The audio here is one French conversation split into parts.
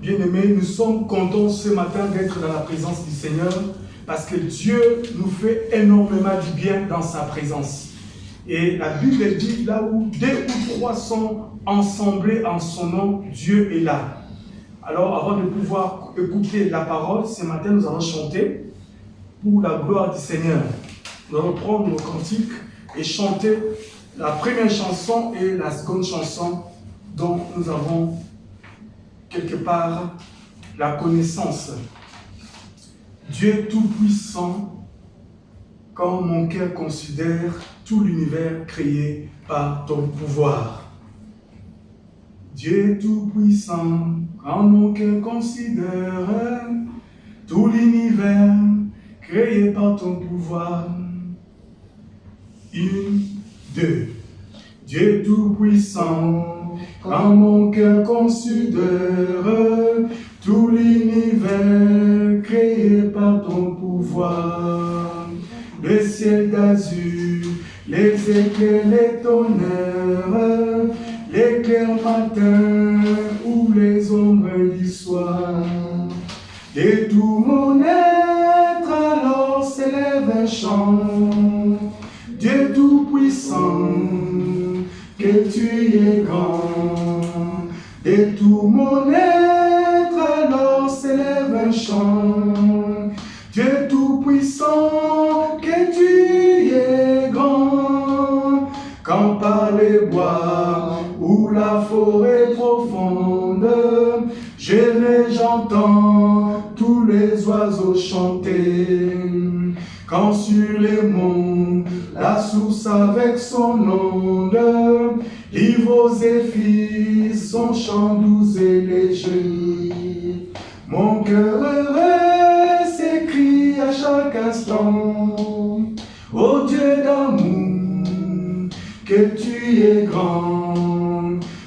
Bien-aimés, nous sommes contents ce matin d'être dans la présence du Seigneur parce que Dieu nous fait énormément du bien dans sa présence. Et la Bible dit, là où 2 ou 3 sont ensemblés en son nom, Dieu est là. Alors, avant de pouvoir écouter la parole, ce matin, nous allons chanter pour la gloire du Seigneur. Nous allons prendre nos cantiques et chanter la première chanson et la seconde chanson dont nous avons quelque part la connaissance. Dieu Tout-Puissant, quand mon cœur considère tout l'univers créé par ton pouvoir. Dieu Tout-Puissant, quand mon cœur considère tout l'univers créé par ton pouvoir. 1, 2. Dieu Tout-Puissant, quand mon cœur considère tout l'univers créé par ton pouvoir. Le ciel d'azur, les éclairs, les tonnerres, l'éclair matin ou les ombres du soir. Et tout mon être alors s'élève un chant. Dieu Tout-Puissant, que tu es grand. Et tout mon être alors s'élève un chant. Dieu Tout-Puissant, que tu es grand. Quand par les bois ou la forêt profonde, j'entends tous les oiseaux chanter. Quand sur les monts, la source avec son onde, livre aux zéphyrs son chant doux et léger. Mon cœur heureux s'écrie à chaque instant, ô Dieu d'amour, que tu es grand.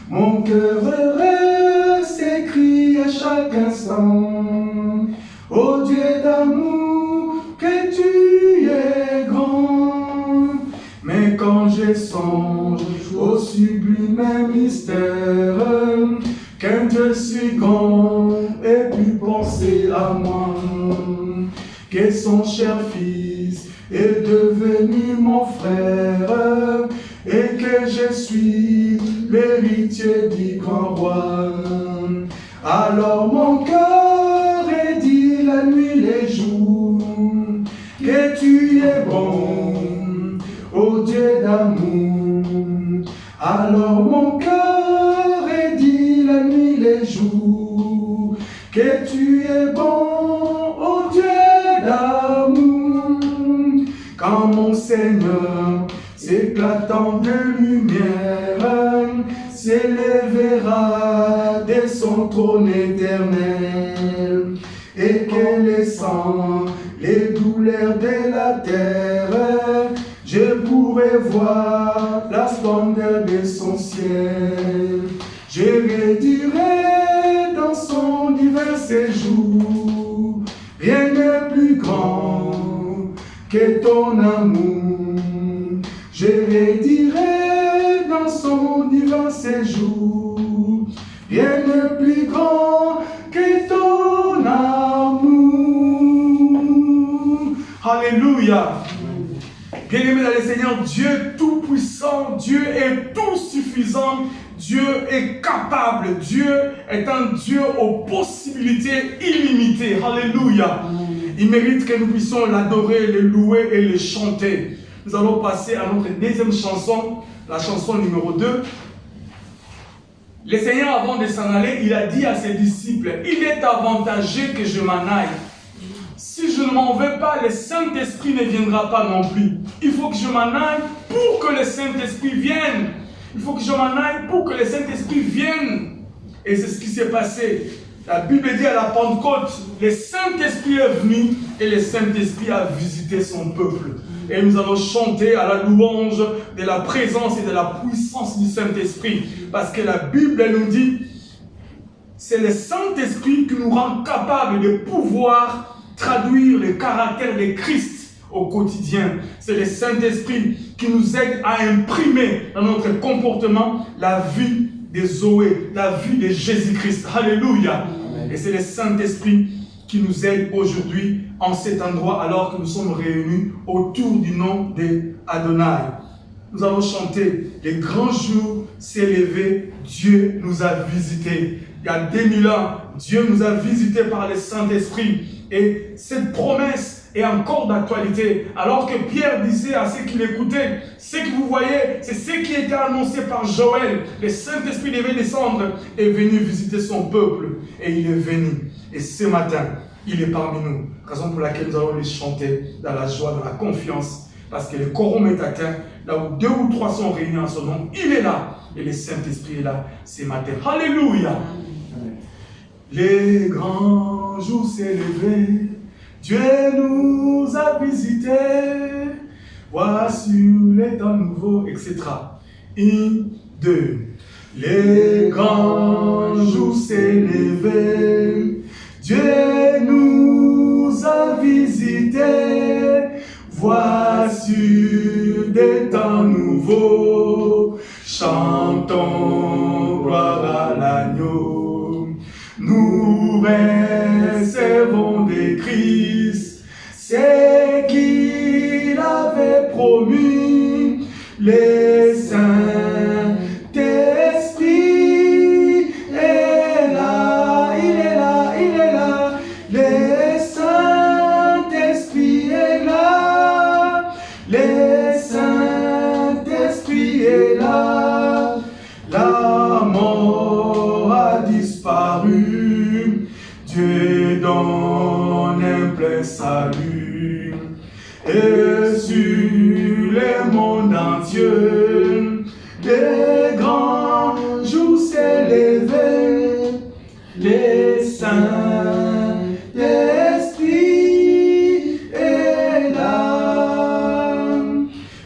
Mon cœur heureux s'écrie à chaque instant, ô Dieu d'amour, que tu es grand. Mais quand je songe au sublime mystère, qu'un Dieu si grand ait pu penser à moi, que son cher fils est devenu mon frère, et que je suis l'héritier du grand roi. Alors mon cœur est dit la nuit, les jours, que tu es bon, ô Dieu d'amour. Alors mon cœur est dit la nuit, les jours, que tu es bon, ô Dieu d'amour. Quand mon Seigneur s'éclatant de lumière s'élèvera de son trône éternel, et que laissant les douleurs de la terre, je pourrai voir la splendeur de son ciel. Je redirai dans son divin séjour, rien n'est plus grand que ton amour. Je redirai dans son divin séjour, rien n'est plus grand que ton amour. Alléluia. Bien-aimé dans le Seigneur, Dieu Tout-Puissant, Dieu est tout suffisant, Dieu est capable, Dieu est un Dieu aux possibilités illimitées. Alléluia. Il mérite que nous puissions l'adorer, le louer et le chanter. Nous allons passer à notre deuxième chanson, la chanson numéro 2. Le Seigneur, avant de s'en aller, il a dit à ses disciples, il est avantageux que je m'en aille. Si je ne m'en vais pas, le Saint-Esprit ne viendra pas non plus. Il faut que je m'en aille pour que le Saint-Esprit vienne. Il faut que je m'en aille pour que le Saint-Esprit vienne. Et c'est ce qui s'est passé. La Bible dit à la Pentecôte, le Saint-Esprit est venu et le Saint-Esprit a visité son peuple. Et nous allons chanter à la louange de la présence et de la puissance du Saint-Esprit. Parce que la Bible nous dit, c'est le Saint-Esprit qui nous rend capables de pouvoir traduire le caractère de Christ au quotidien. C'est le Saint-Esprit qui nous aide à imprimer dans notre comportement la vie de Zoé, la vie de Jésus-Christ. Alléluia. Et c'est le Saint-Esprit qui nous aide aujourd'hui en cet endroit alors que nous sommes réunis autour du nom d'Adonai. Nous allons chanter, les grands jours s'est levé, Dieu nous a visités. Il y a 2000 ans, Dieu nous a visités par le Saint-Esprit. Et cette promesse est encore d'actualité. Alors que Pierre disait à ceux qui l'écoutaient, ce que vous voyez, c'est ce qui était annoncé par Joël. Le Saint-Esprit devait descendre et venir visiter son peuple. Et il est venu. Et ce matin, il est parmi nous. Raison pour laquelle nous allons les chanter dans la joie, dans la confiance. Parce que le quorum est atteint. Là où 2 ou 3 sont réunis en son nom, il est là. Et le Saint-Esprit est là ce matin. Alléluia. Les grands jours s'est levé, Dieu nous a visités, voici les temps nouveaux, etc. 1, 2. Les grands jours s'est levé, Dieu nous a visités, voici des temps nouveaux, chantons gloire à l'agneau. Nous recevons des Christ, c'est qu'il avait promis, le Saint-Esprit est là, il est là, il est là, le Saint-Esprit est là, le Saint-Esprit est là, la mort a disparu, Dieu donne un plein salut, et sur le monde entier, les grands jours s'est levé, le Saint-Esprit est là,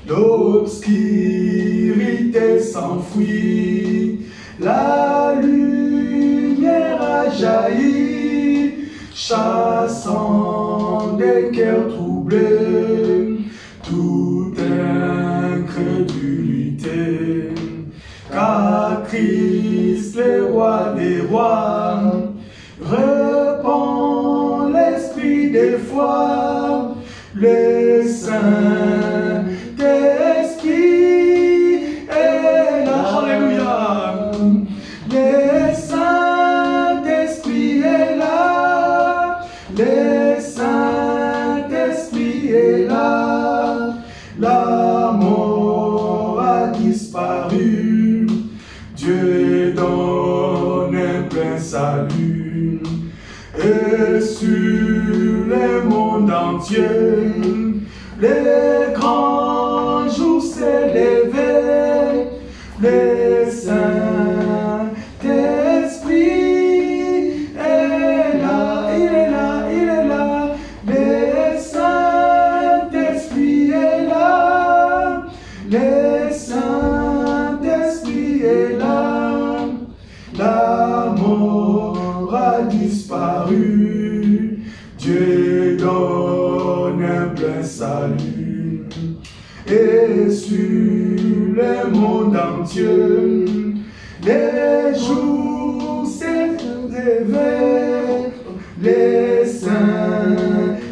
l'obscurité s'enfuit, la lumière a jailli, chassant des cœurs troublés, toute incrédulité. Car Christ, le roi des rois, répand l'esprit des foi, le Saint-Esprit est là. Alléluia. Le Saint-Esprit est là, le Saint-Esprit est là, la mort a disparu, Dieu donne un plein salut, et sur le monde entier, les grands jours s'est levé, le Saint-Esprit est là, il est là, il est là, le Saint-Esprit est là, le Saint-Esprit est là, la mort a disparu, Dieu donne un plein salut, et sur le monde entier, les jours s'est levé, le Saint-Esprit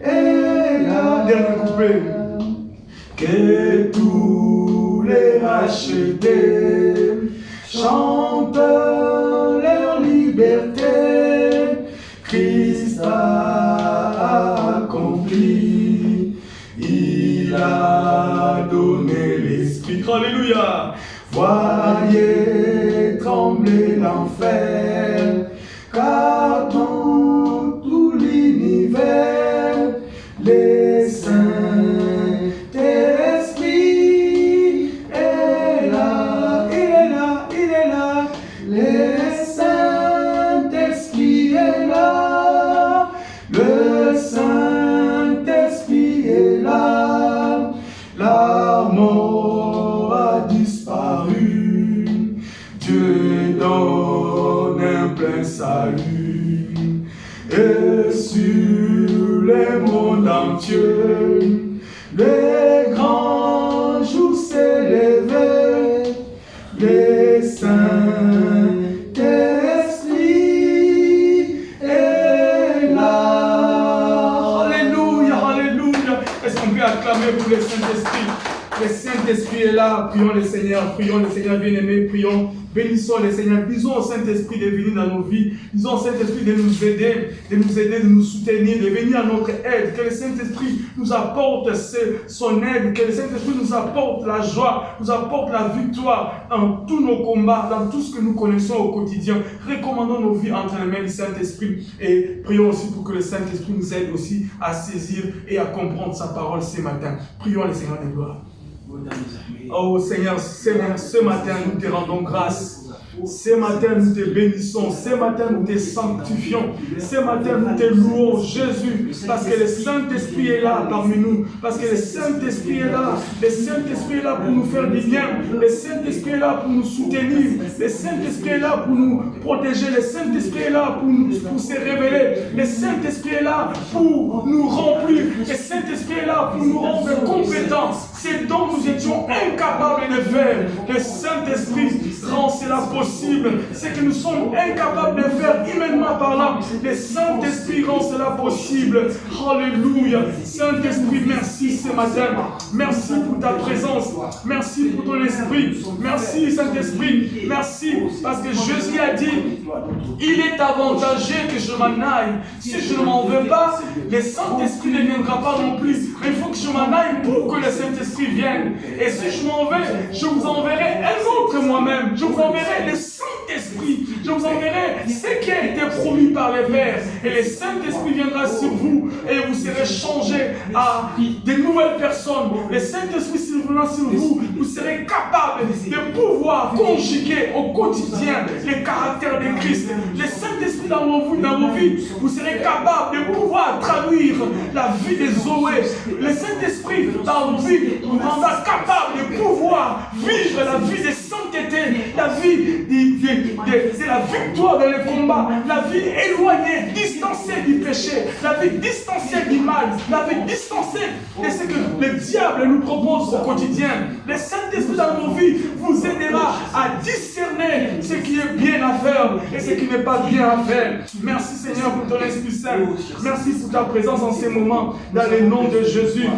est là. Dernier couplet. Que tous les rachetés chantent leur liberté, Christ a accompli, il a donné l'Esprit. Alléluia. Voyez trembler l'enfer, car dans tout l'univers, les Saint-Esprit est là, il est là, il est là, le Saint-Esprit est là, le Saint-Esprit est là, la mort a disparu, Dieu donne un plein salut, et sur le monde entier, les grands jours s'est levé, les saints est là, prions le Seigneur bien-aimé, prions, bénissons le Seigneur, disons au Saint-Esprit de venir dans nos vies, disons au Saint-Esprit de nous aider, de nous soutenir, de venir à notre aide, que le Saint-Esprit nous apporte son aide, que le Saint-Esprit nous apporte la joie, nous apporte la victoire dans tous nos combats, dans tout ce que nous connaissons au quotidien. Recommandons nos vies entre les mains du Saint-Esprit et prions aussi pour que le Saint-Esprit nous aide aussi à saisir et à comprendre sa parole ce matin. Prions le Seigneur de gloire. Oh Seigneur, ce matin nous te rendons grâce. Ce matin nous te bénissons. Ce matin nous te sanctifions. Ce matin nous te louons, Jésus, parce que le Saint-Esprit est là parmi nous. Parce que le Saint-Esprit est là. Le Saint-Esprit est là pour nous faire du bien. Le Saint-Esprit est là pour nous soutenir. Le Saint-Esprit est là pour nous protéger. Le Saint-Esprit est là pour se révéler. Le Saint-Esprit est là pour nous remplir. Le Saint-Esprit est là pour nous rendre compétents. C'est dont nous étions incapables de faire. Le Saint-Esprit rend cela possible. C'est que nous sommes incapables de faire humainement parlant. Le Saint-Esprit rend cela possible. Alléluia. Saint-Esprit, merci ce matin. Merci pour ta présence. Merci pour ton esprit. Merci Saint-Esprit. Merci parce que Jésus a dit, il est avantageux que je m'en aille. Si je ne m'en veux pas, le Saint-Esprit ne viendra pas non plus. Mais il faut que je m'en aille pour que le Saint-Esprit vienne. Et si je m'en vais, je vous enverrai un autre moi-même. Je vous enverrai le Saint-Esprit. Je vous enverrai ce qui a été promis par les pères. Et le Saint-Esprit viendra sur vous et vous serez changés à de nouvelles personnes. Le Saint-Esprit viendra sur vous, vous serez capables de pouvoir conjuguer au quotidien les caractères de Christ. Le Saint-Esprit dans vos vies, vous serez capables de pouvoir traduire la vie de Zoé. Le Saint-Esprit dans vos vies vous rendra capable de pouvoir vivre la vie de sainteté, la vie de la victoire dans les combats, la vie éloignée, distancée du péché, la vie distancée du mal, la vie distancée de ce que le diable nous propose au quotidien. Le Saint-Esprit dans nos vies vous aidera à discerner ce qui est bien à faire et ce qui n'est pas bien à faire. Merci Seigneur pour ton Esprit Saint. Merci pour ta présence en ces moments dans le nom de Jésus.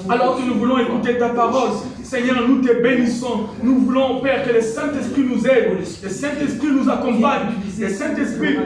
Alors que nous voulons écouter ta parole, Seigneur, nous te bénissons. Nous voulons, Père, que le Saint-Esprit nous aide, le Saint-Esprit nous accompagne, le Saint-Esprit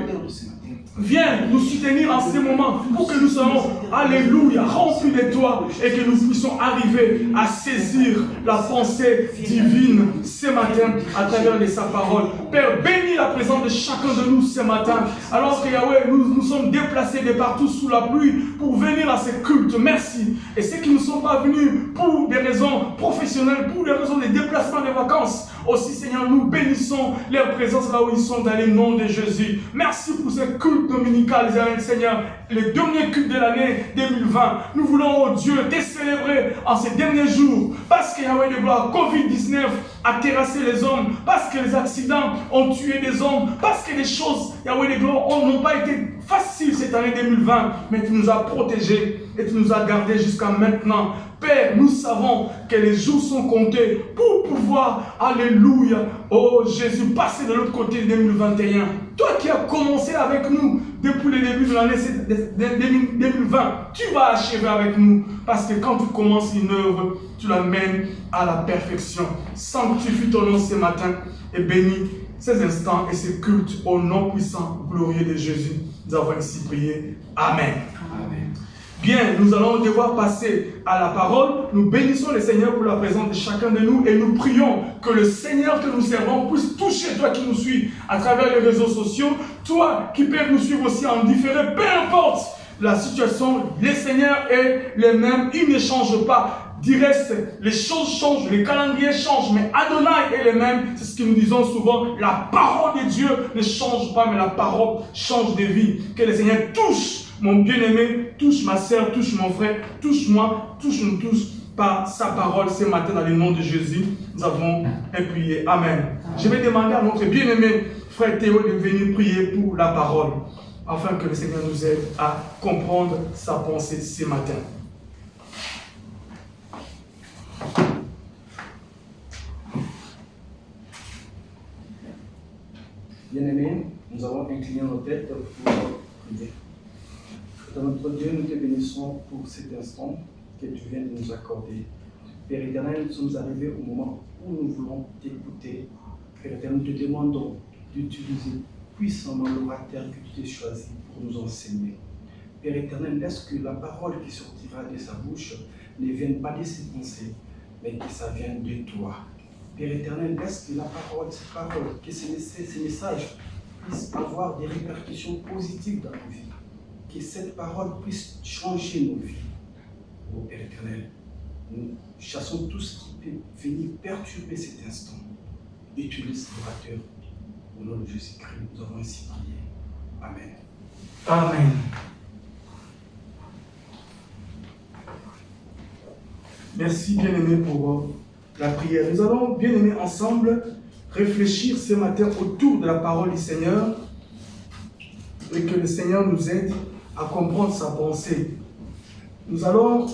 viens nous soutenir en ces moments pour que nous soyons, alléluia, remplis de toi et que nous puissions arriver à saisir la pensée divine ce matin à travers de sa parole. Père, bénis la présence de chacun de nous ce matin. Alors que Yahweh, nous sommes déplacés de partout sous la pluie pour venir à ce culte. Merci. Et ceux qui ne sont pas venus pour des raisons professionnelles, pour des raisons de déplacement de vacances, aussi Seigneur, nous bénissons leur présence là où ils sont dans le nom de Jésus. Merci pour ce culte dominical, Seigneur, le dernier culte de l'année 2020. Nous voulons, oh Dieu, te célébrer en ces derniers jours, parce que Yahweh de gloire, Covid-19 a terrassé les hommes, parce que les accidents ont tué des hommes, parce que les choses, Yahweh de gloire, n'ont pas été faciles cette année 2020, mais tu nous as protégés et tu nous as gardés jusqu'à maintenant. Père, nous savons que les jours sont comptés pour pouvoir, alléluia, oh Jésus, passer de l'autre côté de 2021. Toi qui as commencé avec nous depuis le début de l'année 2020, tu vas achever avec nous. Parce que quand tu commences une œuvre, tu l'amènes à la perfection. Sanctifie ton nom ce matin et bénis ces instants et ces cultes au nom puissant, glorieux de Jésus. Nous avons ainsi prié. Amen. Amen. Bien, nous allons devoir passer à la parole. Nous bénissons le Seigneur pour la présence de chacun de nous et nous prions que le Seigneur que nous servons puisse toucher toi qui nous suis à travers les réseaux sociaux, toi qui peux nous suivre aussi en différé, peu importe la situation, le Seigneur est le même, il ne change pas. Du reste, les choses changent, les calendriers changent, mais Adonai est le même. C'est ce que nous disons souvent. La parole de Dieu ne change pas, mais la parole change de vie. Que le Seigneur touche mon bien-aimé, touche ma sœur, touche mon frère, touche-moi, touche-nous tous par sa parole ce matin dans le nom de Jésus. Nous avons prié. Amen. Je vais demander à notre bien-aimé frère Théo de venir prier pour la parole, afin que le Seigneur nous aide à comprendre sa pensée ce matin. Bien-aimés, nous allons incliner nos têtes pour prier. Notre Dieu, nous te bénissons pour cet instant que tu viens de nous accorder. Père éternel, nous sommes arrivés au moment où nous voulons t'écouter. Père éternel, nous te demandons d'utiliser puissamment l'orateur que tu t'es choisi pour nous enseigner. Père éternel, laisse que la parole qui sortira de sa bouche ne vienne pas de ses pensées, mais que ça vienne de toi. Père éternel, laisse que la parole, cette parole, que ces messages puissent avoir des répercussions positives dans nos vies. Que cette parole puisse changer nos vies. Oh Père éternel, nous chassons tout ce qui peut venir perturber cet instant. Utilise l'orateur. Au nom de Jésus-Christ, nous avons ainsi prié. Amen. Amen. Merci bien-aimé pour la prière. Nous allons bien-aimé ensemble réfléchir ce matin autour de la parole du Seigneur et que le Seigneur nous aide à comprendre sa pensée. Nous allons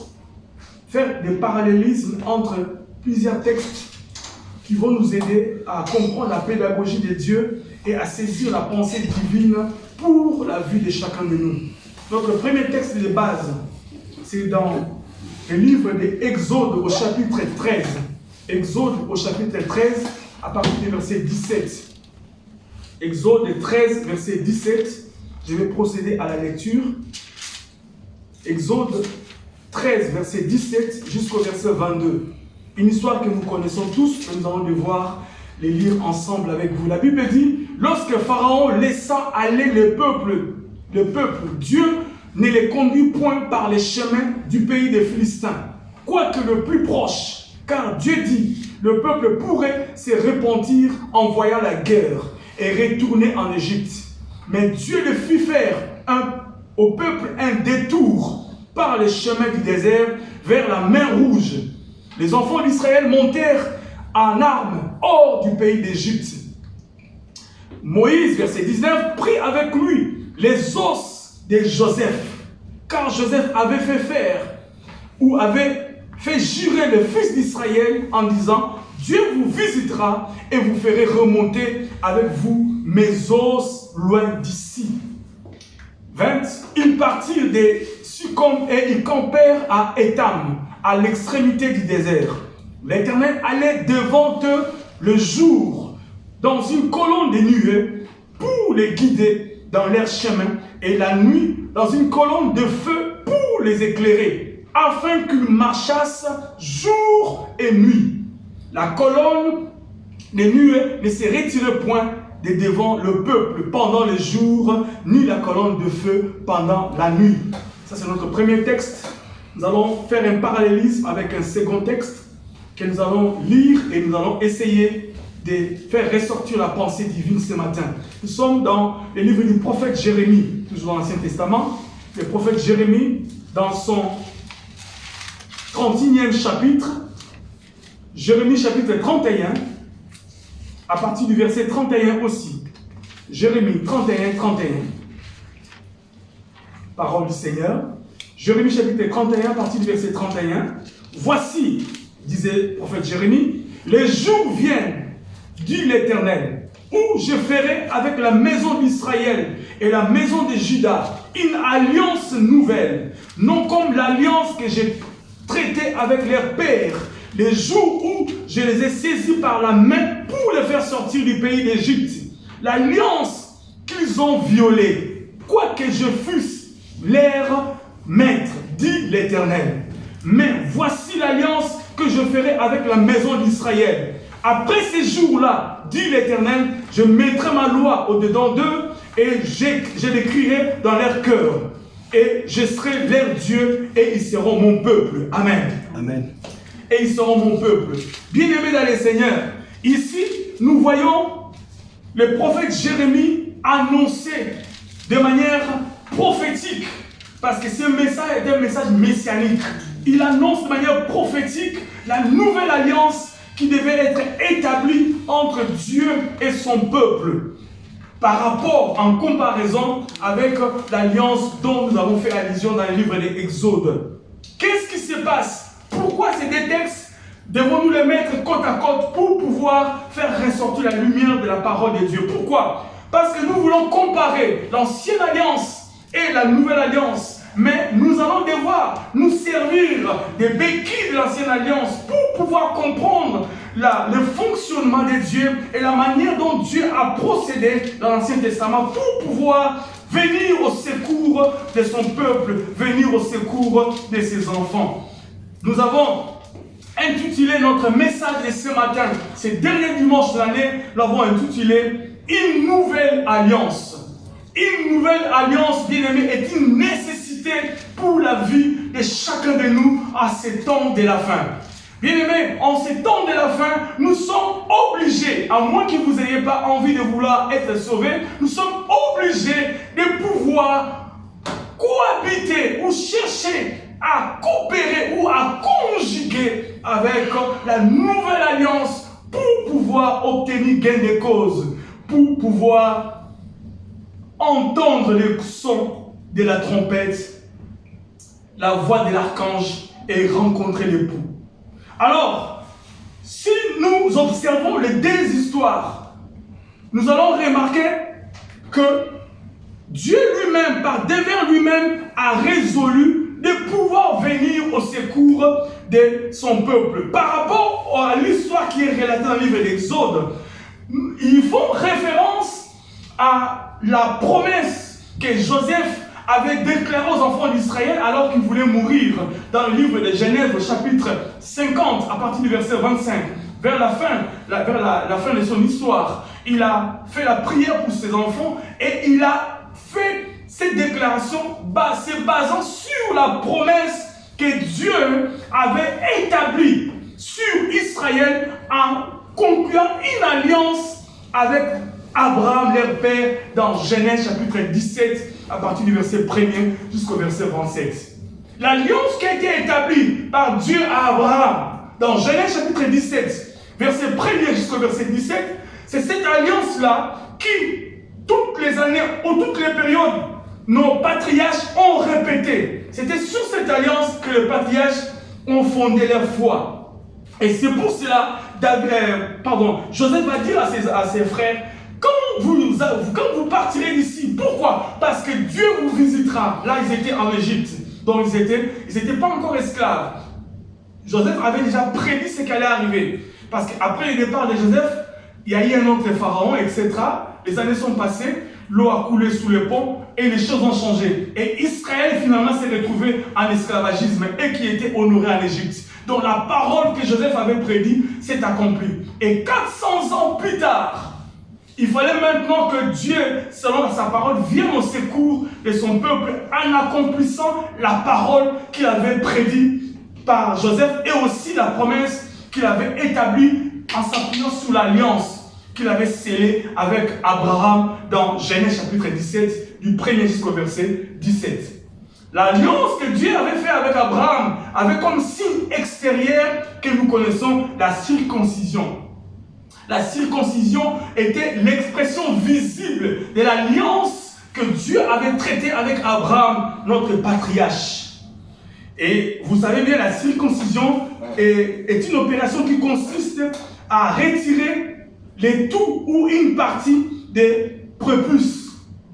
faire des parallélismes entre plusieurs textes qui vont nous aider à comprendre la pédagogie de Dieu et à saisir la pensée divine pour la vie de chacun de nous. Donc le premier texte de base, c'est dans le livre d'Exode au chapitre 13. Exode au chapitre 13, à partir du verset 17. Exode 13, verset 17. Je vais procéder à la lecture. Exode 13, verset 17 jusqu'au verset 22. Une histoire que nous connaissons tous, que nous allons devoir les lire ensemble avec vous. La Bible dit, lorsque Pharaon laissa aller le peuple, Dieu ne les conduit point par les chemins du pays des Philistins, quoique le plus proche, car Dieu dit, le peuple pourrait se repentir en voyant la guerre et retourner en Égypte. Mais Dieu le fit faire au peuple un détour par les chemins du désert vers la mer Rouge. Les enfants d'Israël montèrent en armes hors du pays d'Égypte. Moïse, verset 19, prit avec lui les os de Joseph, car Joseph avait fait faire ou avait fait jurer le fils d'Israël en disant, Dieu vous visitera et vous ferez remonter avec vous mes os loin d'ici. 20. Ils partirent des Succom et ils campèrent à Étam, à l'extrémité du désert. L'Éternel allait devant eux le jour dans une colonne de nuées pour les guider dans leur chemin, et la nuit dans une colonne de feu pour les éclairer, afin qu'ils marchassent jour et nuit. La colonne des nuées ne se retirait point de devant le peuple pendant le jour, ni la colonne de feu pendant la nuit. Ça, c'est notre premier texte. Nous allons faire un parallélisme avec un second texte que nous allons lire et nous allons essayer de faire ressortir la pensée divine ce matin. Nous sommes dans le livre du prophète Jérémie, toujours dans l'Ancien Testament. Le prophète Jérémie, dans son 31e chapitre, Jérémie chapitre 31, à partir du verset 31 aussi. Jérémie 31, 31. Parole du Seigneur. Jérémie chapitre 31, à partir du verset 31. Voici, disait le prophète Jérémie, les jours viennent, dit l'Éternel, où je ferai avec la maison d'Israël et la maison de Juda une alliance nouvelle, non comme l'alliance que j'ai traitée avec leurs pères, les jours où je les ai saisis par la main pour les faire sortir du pays d'Égypte. L'alliance qu'ils ont violée, quoique je fusse leur maître, dit l'Éternel. Mais voici l'alliance que je ferai avec la maison d'Israël. Après ces jours-là, dit l'Éternel, je mettrai ma loi au-dedans d'eux et je l'écrirai dans leur cœur. Et je serai leur Dieu et ils seront mon peuple. Amen. Amen. Et ils seront mon peuple. Bien-aimés dans les Seigneurs, ici, nous voyons le prophète Jérémie annoncer de manière prophétique, parce que ce message est un message messianique. Il annonce de manière prophétique la nouvelle alliance qui devait être établie entre Dieu et son peuple, par rapport, en comparaison avec l'alliance dont nous avons fait allusion dans le livre de l'Exode. Qu'est-ce qui se passe? Pourquoi ces deux textes devons-nous les mettre côte à côte pour pouvoir faire ressortir la lumière de la parole de Dieu? Pourquoi? Parce que nous voulons comparer l'ancienne alliance et la nouvelle alliance mais nous allons devoir nous servir des béquilles de l'ancienne alliance pour pouvoir comprendre le fonctionnement de Dieu et la manière dont Dieu a procédé dans l'Ancien Testament pour pouvoir venir au secours de son peuple, venir au secours de ses enfants. Nous avons intitulé notre message de ce matin, ce dernier dimanche de l'année, nous l'avons intitulé « Une nouvelle alliance ». Une nouvelle alliance, bien-aimée, est une nécessité pour la vie de chacun de nous à ces temps de la fin. Bien-aimés, en ces temps de la fin, nous sommes obligés, à moins que vous n'ayez pas envie de vouloir être sauvés, nous sommes obligés de pouvoir cohabiter ou chercher à coopérer ou à conjuguer avec la nouvelle alliance pour pouvoir obtenir gain de cause, pour pouvoir entendre le son de la trompette, la voix de l'archange et rencontrer l'époux. Alors, si nous observons les deux histoires, nous allons remarquer que Dieu lui-même, par devers lui-même, a résolu de pouvoir venir au secours de son peuple. Par rapport à l'histoire qui est relatée dans le livre d'Exode, ils font référence à la promesse que Joseph avait déclarée aux enfants d'Israël alors qu'ils voulaient mourir. Dans le livre de Genèse, chapitre 50, à partir du verset 25, vers la fin de son histoire, il a fait la prière pour ses enfants et il a fait cette déclaration se basant sur la promesse que Dieu avait établie sur Israël en concluant une alliance avec Abraham, leur père, dans Genèse chapitre 17, à partir du verset 1er jusqu'au verset 27. L'alliance qui a été établie par Dieu à Abraham, dans Genèse chapitre 17, verset 1er jusqu'au verset 17, c'est cette alliance-là qui, toutes les années ou toutes les périodes, nos patriarches ont répété. C'était sur cette alliance que les patriarches ont fondé leur foi. Et c'est pour cela, Joseph va dire à ses frères, quand vous partirez d'ici, pourquoi? Parce que Dieu vous visitera. Là, ils étaient en Égypte, donc ils n'étaient pas encore esclaves. Joseph avait déjà prédit ce qui allait arriver. Parce qu'après le départ de Joseph, il y a eu un autre pharaon, etc. Les années sont passées, l'eau a coulé sous les ponts et les choses ont changé. Et Israël, finalement, s'est retrouvé en esclavagisme et qui était honoré en Égypte. Donc la parole que Joseph avait prédit s'est accomplie. Et 400 ans plus tard, il fallait maintenant que Dieu, selon sa parole, vienne au secours de son peuple en accomplissant la parole qu'il avait prédite par Joseph et aussi la promesse qu'il avait établie en s'appuyant sur l'alliance qu'il avait scellée avec Abraham dans Genèse chapitre 17, du 1er jusqu'au verset 17. L'alliance que Dieu avait faite avec Abraham avait comme signe extérieur que nous connaissons la circoncision. La circoncision était l'expression visible de l'alliance que Dieu avait traitée avec Abraham, notre patriarche. Et vous savez bien, la circoncision est une opération qui consiste à retirer les tout ou une partie des prépuces.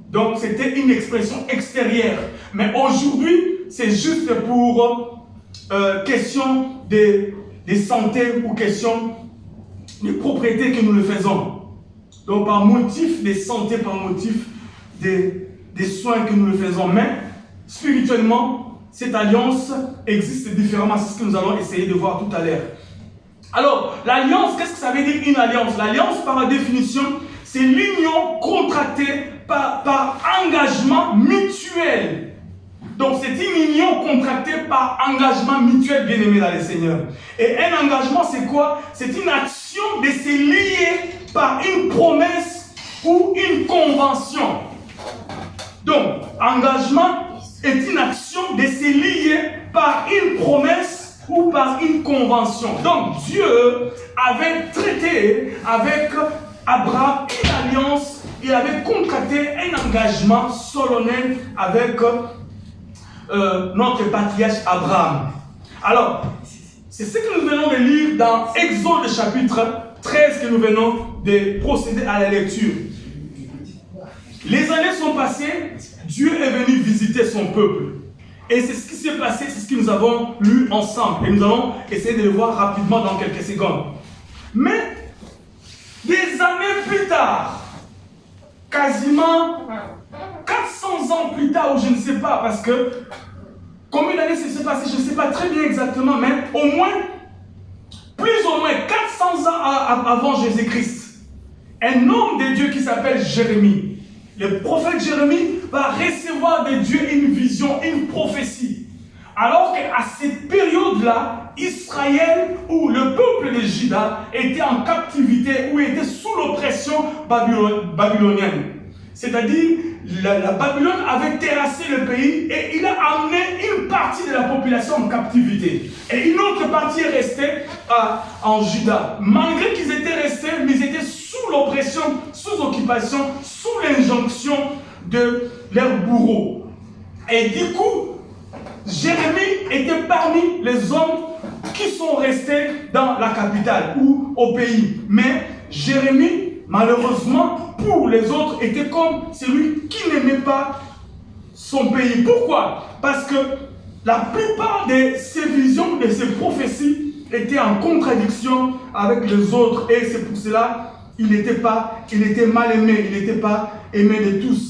Donc c'était une expression extérieure. Mais aujourd'hui, c'est juste pour question de santé ou question de propriété que nous le faisons. Donc par motif de santé, par motif des soins que nous le faisons. Mais spirituellement, cette alliance existe différemment. C'est ce que nous allons essayer de voir tout à l'heure. Alors, l'alliance, qu'est-ce que ça veut dire une alliance? L'alliance, par définition, c'est l'union contractée par engagement mutuel. Donc, c'est une union contractée par engagement mutuel, bien-aimé dans le Seigneur. Et un engagement, c'est quoi? C'est une action de se lier par une promesse ou une convention. Donc, engagement est une action de se lier par une promesse ou par une convention. Donc, Dieu avait traité avec Abraham une alliance. Il avait contracté un engagement solennel avec notre patriarche Abraham. Alors, c'est ce que nous venons de lire dans Exode chapitre 13 que nous venons de procéder à la lecture. Les années sont passées, Dieu est venu visiter son peuple. Et c'est ce qui s'est passé, c'est ce que nous avons lu ensemble. Et nous allons essayer de le voir rapidement dans quelques secondes. Mais, des années plus tard, quasiment 400 ans plus tard, ou je ne sais pas, parce que combien d'années ça s'est passé, je ne sais pas très bien exactement, mais au moins, plus ou moins 400 ans avant Jésus-Christ, un homme de Dieu qui s'appelle Jérémie, le prophète Jérémie va recevoir de Dieu une vision, une prophétie. Alors qu'à cette période-là, Israël ou le peuple de Juda était en captivité ou était sous l'oppression babylonienne. C'est-à-dire, la Babylone avait terrassé le pays et il a amené une partie de la population en captivité. Et une autre partie est restée en Juda. Malgré qu'ils étaient restés, mais ils étaient sous l'oppression, sous occupation, sous l'injonction de leurs bourreaux. Et du coup, Jérémie était parmi les hommes qui sont restés dans la capitale ou au pays. Mais Jérémie, malheureusement, pour les autres, était comme celui qui n'aimait pas son pays. Pourquoi? Parce que la plupart de ses visions, de ses prophéties étaient en contradiction avec les autres. Et c'est pour cela qu'il était mal aimé, il n'était pas aimé de tous.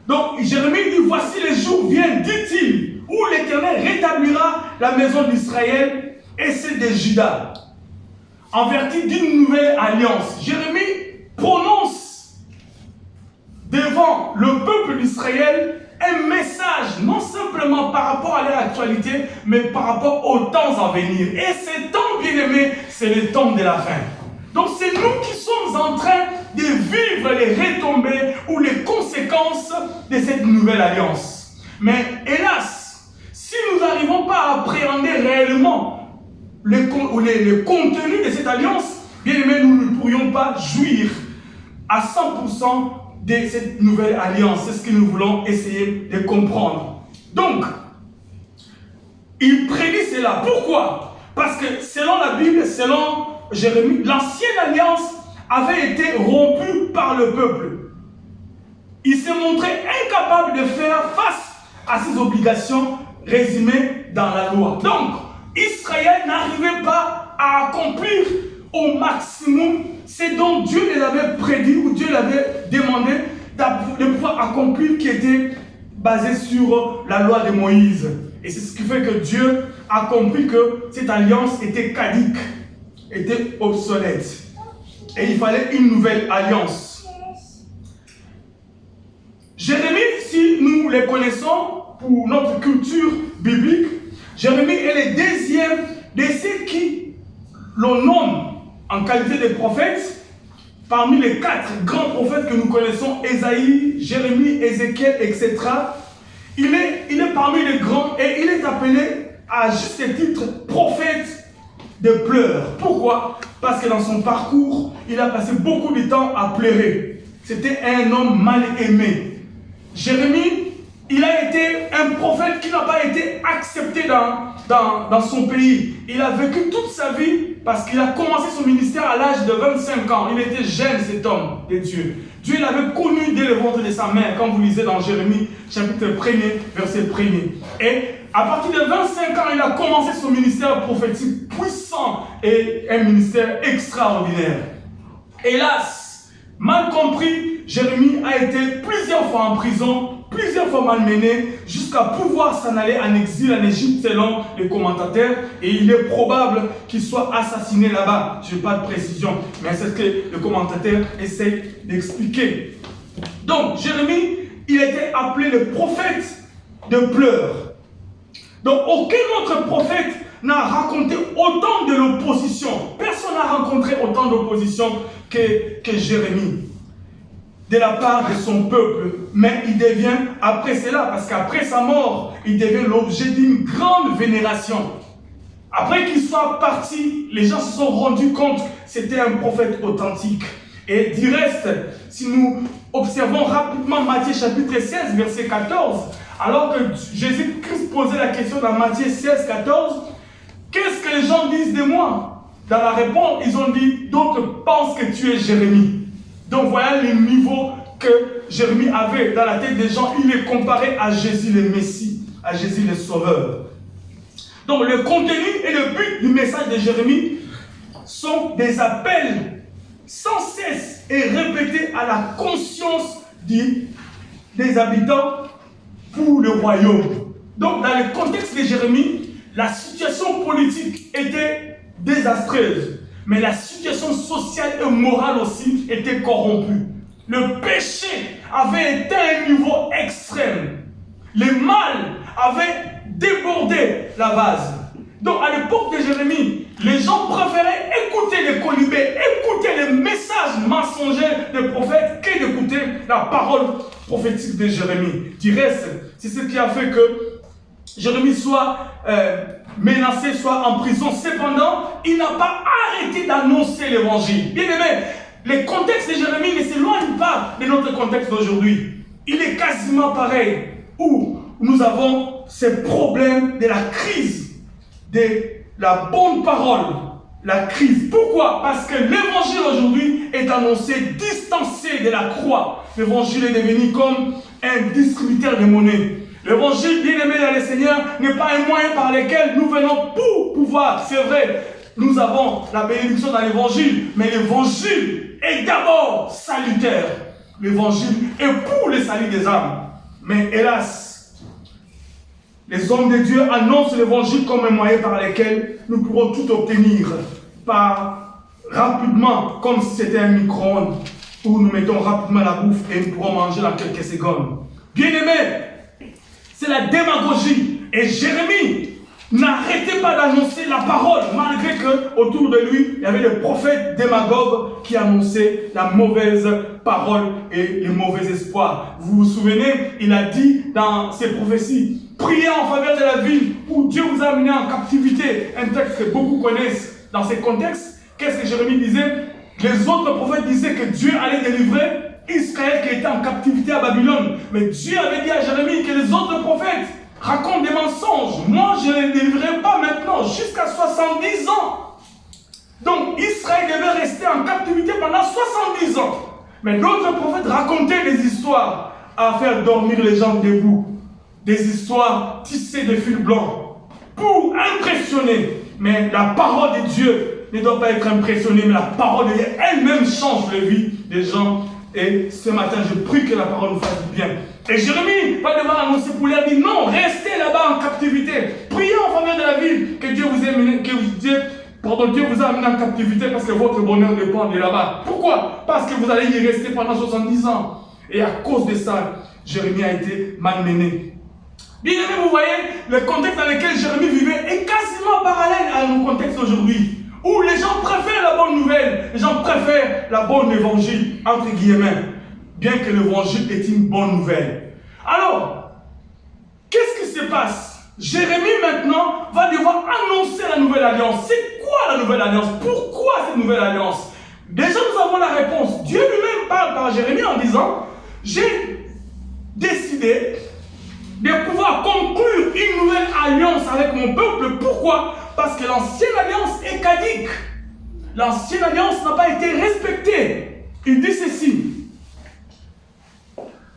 Donc Jérémie dit, voici les jours viennent, dit-il, où l'Éternel rétablira la maison d'Israël et celle de Juda, en vertu d'une nouvelle alliance. Jérémie prononce devant le peuple d'Israël un message, non simplement par rapport à leur actualité, mais par rapport aux temps à venir. Et ces temps, bien aimés, c'est le temps de la fin. Donc c'est nous qui sommes en train de vivre les retombées ou les conséquences de cette nouvelle alliance. Mais hélas, si nous n'arrivons pas à appréhender réellement le contenu de cette alliance, bien aimé, nous ne pourrions pas jouir à 100% de cette nouvelle alliance. C'est ce que nous voulons essayer de comprendre. Donc, il prédit cela. Pourquoi? Parce que selon la Bible, selon Jérémie, l'ancienne alliance avait été rompue par le peuple. Il s'est montré incapable de faire face à ses obligations résumées dans la loi. Donc, Israël n'arrivait pas à accomplir au maximum ce dont Dieu les avait prédit ou Dieu l'avait demandé de pouvoir accomplir, qui était basé sur la loi de Moïse. Et c'est ce qui fait que Dieu a compris que cette alliance était caduque, était obsolète. Et il fallait une nouvelle alliance. Jérémie, si nous les connaissons pour notre culture biblique, Jérémie est le deuxième de ceux qui l'on nomme en qualité de prophète. Parmi les 4 grands prophètes que nous connaissons, Ésaïe, Jérémie, Ézéchiel, etc., il est parmi les grands et il est appelé à juste titre prophète de pleurs. Pourquoi? Parce que dans son parcours, il a passé beaucoup de temps à pleurer. C'était un homme mal aimé. Jérémie, il a été un prophète qui n'a pas été accepté dans son pays. Il a vécu toute sa vie parce qu'il a commencé son ministère à l'âge de 25 ans. Il était jeune, cet homme de Dieu. Dieu l'avait connu dès le ventre de sa mère, comme vous lisez dans Jérémie, chapitre 1er, verset 1er. Et à partir de 25 ans, il a commencé son ministère prophétique puissant et un ministère extraordinaire. Hélas, mal compris, Jérémie a été plusieurs fois en prison, plusieurs fois malmené, jusqu'à pouvoir s'en aller en exil en Égypte selon les commentateurs. Et il est probable qu'il soit assassiné là-bas. Je n'ai pas de précision, mais c'est ce que le commentateur essaie d'expliquer. Donc, Jérémie, il était appelé le prophète de pleurs. Donc, aucun autre prophète n'a raconté autant de l'opposition. Personne n'a rencontré autant d'opposition que Jérémie, de la part de son peuple. Mais il devient, après cela, parce qu'après sa mort, il devient l'objet d'une grande vénération. Après qu'il soit parti, les gens se sont rendus compte que c'était un prophète authentique. Et du reste, si nous observons rapidement Matthieu chapitre 16, verset 14, alors que Jésus-Christ posait la question dans Matthieu 16, 14, qu'est-ce que les gens disent de moi? Dans la réponse, ils ont dit, d'autres pensent que tu es Jérémie. Donc voilà le niveau que Jérémie avait dans la tête des gens, il est comparé à Jésus le Messie, à Jésus le Sauveur. Donc le contenu et le but du message de Jérémie sont des appels sans cesse et répétés à la conscience des habitants pour le royaume. Donc dans le contexte de Jérémie, la situation politique était désastreuse, mais la situation sociale et morale aussi était corrompue. Le péché avait atteint un niveau extrême. Le mal avait débordé la vase. Donc à l'époque de Jérémie, les gens préféraient écouter les colibés, écouter les messages mensongers des prophètes que d'écouter la parole prophétique de Jérémie. Du reste, c'est ce qui a fait que Jérémie soit menacé, soit en prison. Cependant, il n'a pas arrêté d'annoncer l'évangile. Bien aimé, le contexte de Jérémie ne s'éloigne pas de notre contexte d'aujourd'hui. Il est quasiment pareil, où nous avons ces problèmes de la crise de la bonne parole. La crise. Pourquoi? Parce que l'évangile aujourd'hui est annoncé distancé de la croix. L'évangile est devenu comme un distributeur de monnaie. L'évangile, bien aimé dans le Seigneur, n'est pas un moyen par lequel nous venons pour pouvoir. C'est vrai, nous avons la bénédiction dans l'évangile, mais l'évangile est d'abord salutaire. L'évangile est pour le salut des âmes. Mais hélas, les hommes de Dieu annoncent l'évangile comme un moyen par lequel nous pourrons tout obtenir rapidement, comme si c'était un micro-ondes où nous mettons rapidement la bouffe et nous pourrons manger dans quelques secondes. Bien aimé, c'est la démagogie. Et Jérémie n'arrêtait pas d'annoncer la parole, malgré que autour de lui, il y avait le prophète démagogue qui annonçait la mauvaise parole et le mauvais espoir. Vous vous souvenez, il a dit dans ses prophéties, priez en faveur de la ville où Dieu vous a amené en captivité. Un texte que beaucoup connaissent dans ces contextes. Qu'est-ce que Jérémie disait? Les autres prophètes disaient que Dieu allait délivrer Israël qui était en captivité à Babylone. Mais Dieu avait dit à Jérémie que les autres prophètes racontent des mensonges. Moi, je ne les délivrerai pas maintenant, jusqu'à 70 ans. Donc, Israël devait rester en captivité pendant 70 ans. Mais d'autres prophètes racontaient des histoires à faire dormir les gens debout. Des histoires tissées de fils blancs pour impressionner. Mais la parole de Dieu ne doit pas être impressionnée, mais la parole de Dieu elle-même change la vie des gens. Et ce matin, je prie que la parole nous fasse du bien. Et Jérémie va devoir annoncer pour leur dire non, restez là-bas en captivité. Priez en faveur de la ville que Dieu vous a amené, Dieu vous a amené en captivité parce que votre bonheur dépend de là-bas. Pourquoi? Parce que vous allez y rester pendant 70 ans. Et à cause de ça, Jérémie a été malmené. Bien aimé, vous voyez, le contexte dans lequel Jérémie vivait est quasiment parallèle à nos contextes d'aujourd'hui. Où les gens préfèrent la bonne nouvelle, les gens préfèrent la bonne évangile, entre guillemets, bien que l'évangile est une bonne nouvelle. Alors, qu'est-ce qui se passe? Jérémie maintenant va devoir annoncer la nouvelle alliance. C'est quoi la nouvelle alliance? Pourquoi cette nouvelle alliance? Déjà, nous avons la réponse. Dieu lui-même parle par Jérémie en disant, j'ai décidé de pouvoir conclure une nouvelle alliance avec mon peuple. Pourquoi? Parce que l'ancienne alliance est caduque. L'ancienne alliance n'a pas été respectée. Il dit ceci.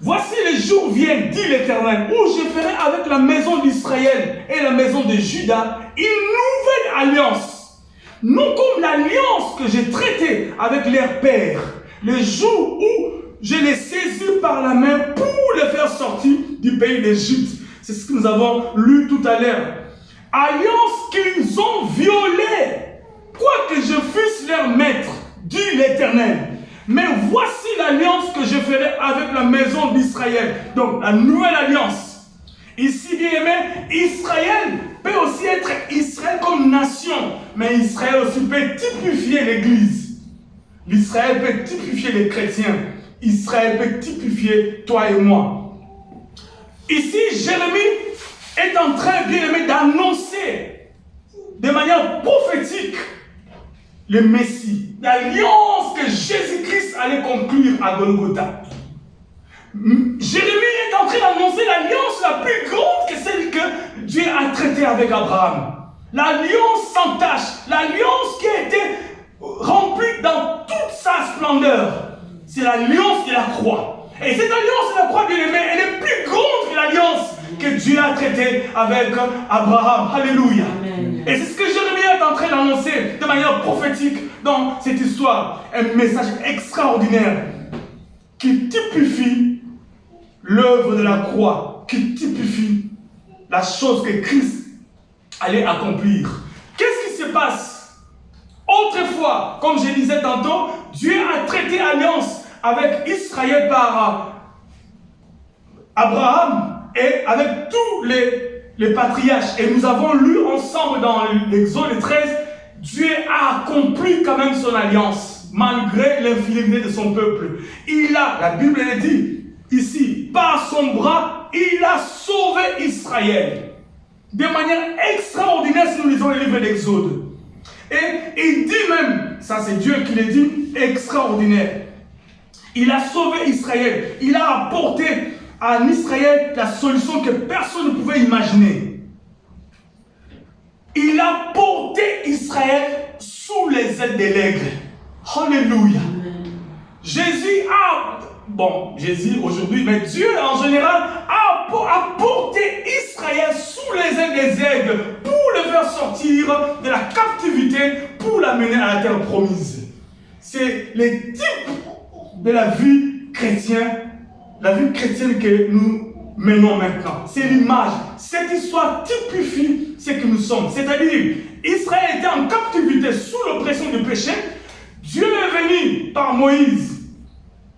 Voici les jours viennent, dit l'Éternel, où je ferai avec la maison d'Israël et la maison de Juda une nouvelle alliance. Non comme l'alliance que j'ai traitée avec leurs pères, le jour où je les saisis par la main pour les faire sortir du pays d'Égypte. C'est ce que nous avons lu tout à l'heure. Alliance qu'ils ont violée, quoique je fusse leur maître, dit l'Éternel. Mais voici l'alliance que je ferai avec la maison d'Israël. Donc, la nouvelle alliance. Ici, bien aimé, Israël peut aussi être Israël comme nation, mais Israël aussi peut typifier l'Église. L'Israël peut typifier les chrétiens. Israël peut typifier toi et moi. Ici, Jérémie est en train, bien aimé, d'annoncer de manière prophétique le Messie, l'alliance que Jésus-Christ allait conclure à Golgotha. Jérémie est en train d'annoncer l'alliance la plus grande que celle que Dieu a traitée avec Abraham. L'alliance sans tache, l'alliance qui a été remplie dans toute sa splendeur. C'est l'alliance de la croix. Et cette alliance de la croix bien-aimée, elle est plus grande que l'alliance que Dieu a traitée avec Abraham. Alléluia. Amen. Et c'est ce que Jérémie est en train d'annoncer de manière prophétique dans cette histoire. Un message extraordinaire qui typifie l'œuvre de la croix, qui typifie la chose que Christ allait accomplir. Qu'est-ce qui se passe? Autrefois, comme je disais tantôt, Dieu a traité alliance avec Israël par Abraham et avec tous les patriarches. Et nous avons lu ensemble dans l'Exode 13, Dieu a accompli quand même son alliance, malgré l'infidélité de son peuple. La Bible le dit ici, par son bras, il a sauvé Israël. De manière extraordinaire si nous lisons le livre d'Exode. Et il dit même, ça c'est Dieu qui le dit, extraordinaire. Il a sauvé Israël. Il a apporté à Israël la solution que personne ne pouvait imaginer. Il a porté Israël sous les ailes de l'aigle. Alléluia. Jésus aujourd'hui, mais Dieu en général a porté Israël sous les ailes des aigles pour le faire sortir de la captivité, pour l'amener à la terre promise. C'est le type de la vie chrétienne que nous menons maintenant. C'est l'image. Cette histoire typifie ce que nous sommes. C'est-à-dire, Israël était en captivité sous l'oppression du péché. Dieu est venu par Moïse.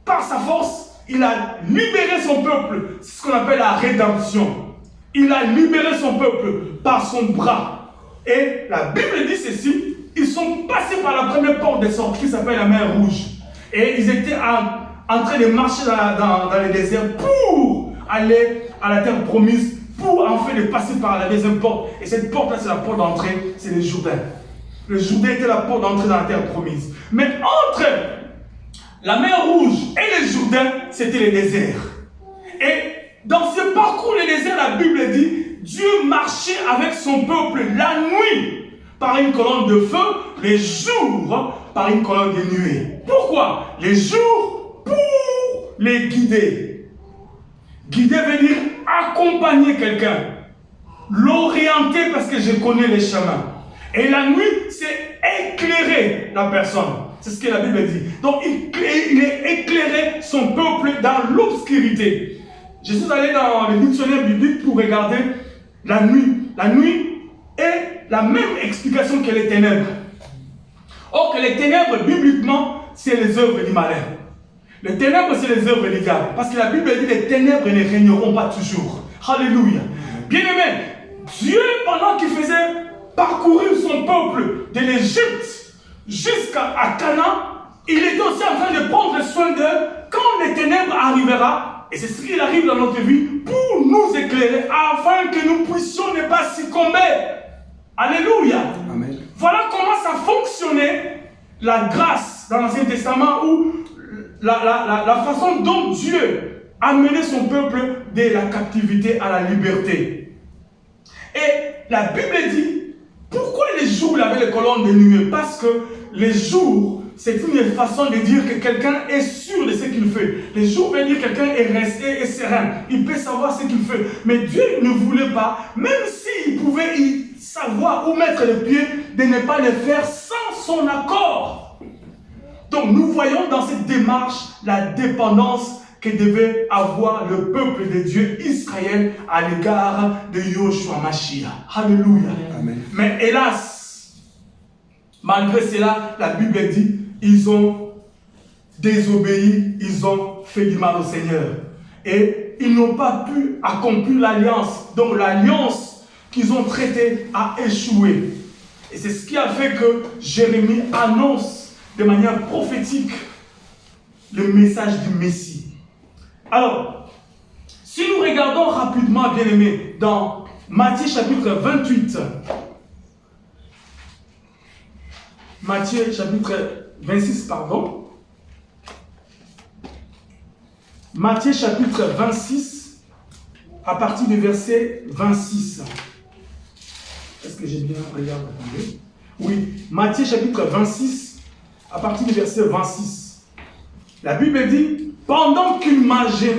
Par sa force, il a libéré son peuple. C'est ce qu'on appelle la rédemption. Il a libéré son peuple par son bras. Et la Bible dit ceci, ils sont passés par la première porte de sortie qui s'appelle la mer Rouge. Et ils étaient en train de marcher dans le désert pour aller à la terre promise, pour en fait de passer par la deuxième porte. Et cette porte-là, c'est la porte d'entrée, c'est le Jourdain. Le Jourdain était la porte d'entrée dans la terre promise. Mais entre la mer Rouge et le Jourdain, c'était le désert. Et dans ce parcours, le désert, la Bible dit, Dieu marchait avec son peuple la nuit par une colonne de feu, les jours par une colonne de nuée. Pourquoi? Les jours pour les guider. Guider veut dire accompagner quelqu'un, l'orienter parce que je connais les chemins. Et la nuit, c'est éclairer la personne. C'est ce que la Bible dit. Donc, il est éclairé son peuple dans l'obscurité. Je suis allé dans le dictionnaire biblique pour regarder la nuit. La nuit est la même explication que les ténèbres. Or, que les ténèbres, bibliquement, c'est les œuvres du malin. Les ténèbres, c'est les œuvres du diable. Parce que la Bible dit les ténèbres ne régneront pas toujours. Alléluia. Bien-aimé, Dieu, pendant qu'il faisait parcourir son peuple de l'Égypte jusqu'à Canaan, il était aussi en train de prendre soin d'eux quand les ténèbres arrivera. Et c'est ce qui arrive dans notre vie pour nous éclairer afin que nous puissions ne pas succomber. Alléluia. Amen. Voilà comment ça fonctionnait la grâce dans l'Ancien Testament, où la façon dont Dieu amenait son peuple de la captivité à la liberté. Et la Bible dit, pourquoi les jours il avait les colonnes de nuée? Parce que les jours, c'est une façon de dire que quelqu'un est sûr de ce qu'il fait. Les jours veut dire que quelqu'un est resté et serein. Il peut savoir ce qu'il fait. Mais Dieu ne voulait pas, même s'il pouvait y savoir où mettre le pied, de ne pas le faire sans son accord. Donc nous voyons dans cette démarche la dépendance que devait avoir le peuple de Dieu, Israël, à l'égard de Yoshua Mashiach. Alléluia. Amen. Mais hélas, malgré cela, la Bible dit, ils ont désobéi, ils ont fait du mal au Seigneur. Et ils n'ont pas pu accomplir l'alliance. Donc l'alliance qu'ils ont traitée a échoué. Et c'est ce qui a fait que Jérémie annonce de manière prophétique le message du Messie. Alors, si nous regardons rapidement, bien-aimés, dans Matthieu chapitre 28, Matthieu chapitre 26, pardon. Matthieu chapitre 26, à partir du verset 26. Est-ce que j'ai bien regardé? Oui, Matthieu chapitre 26, à partir du verset 26. La Bible dit, Pendant qu'il mangeait,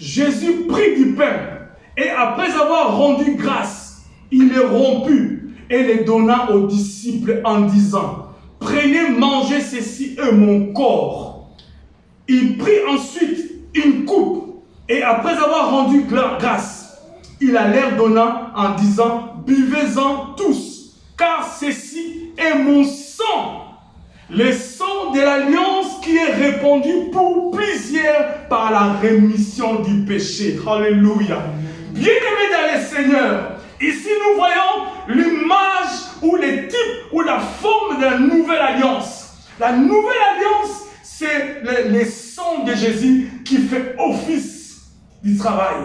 Jésus prit du pain et après avoir rendu grâce, il les romput et les donna aux disciples en disant, « Prenez, mangez ceci est mon corps. » Il prit ensuite une coupe et après avoir rendu grâce, il la leur donna en disant, « Buvez-en tous, car ceci est mon sang, le sang de l'alliance qui est répandu pour plusieurs par la rémission du péché. » Alléluia. Bien-aimés dans le Seigneur, ici nous voyons l'image ou le type ou la forme de la nouvelle alliance. La nouvelle alliance, c'est le sang de Jésus qui fait office du travail.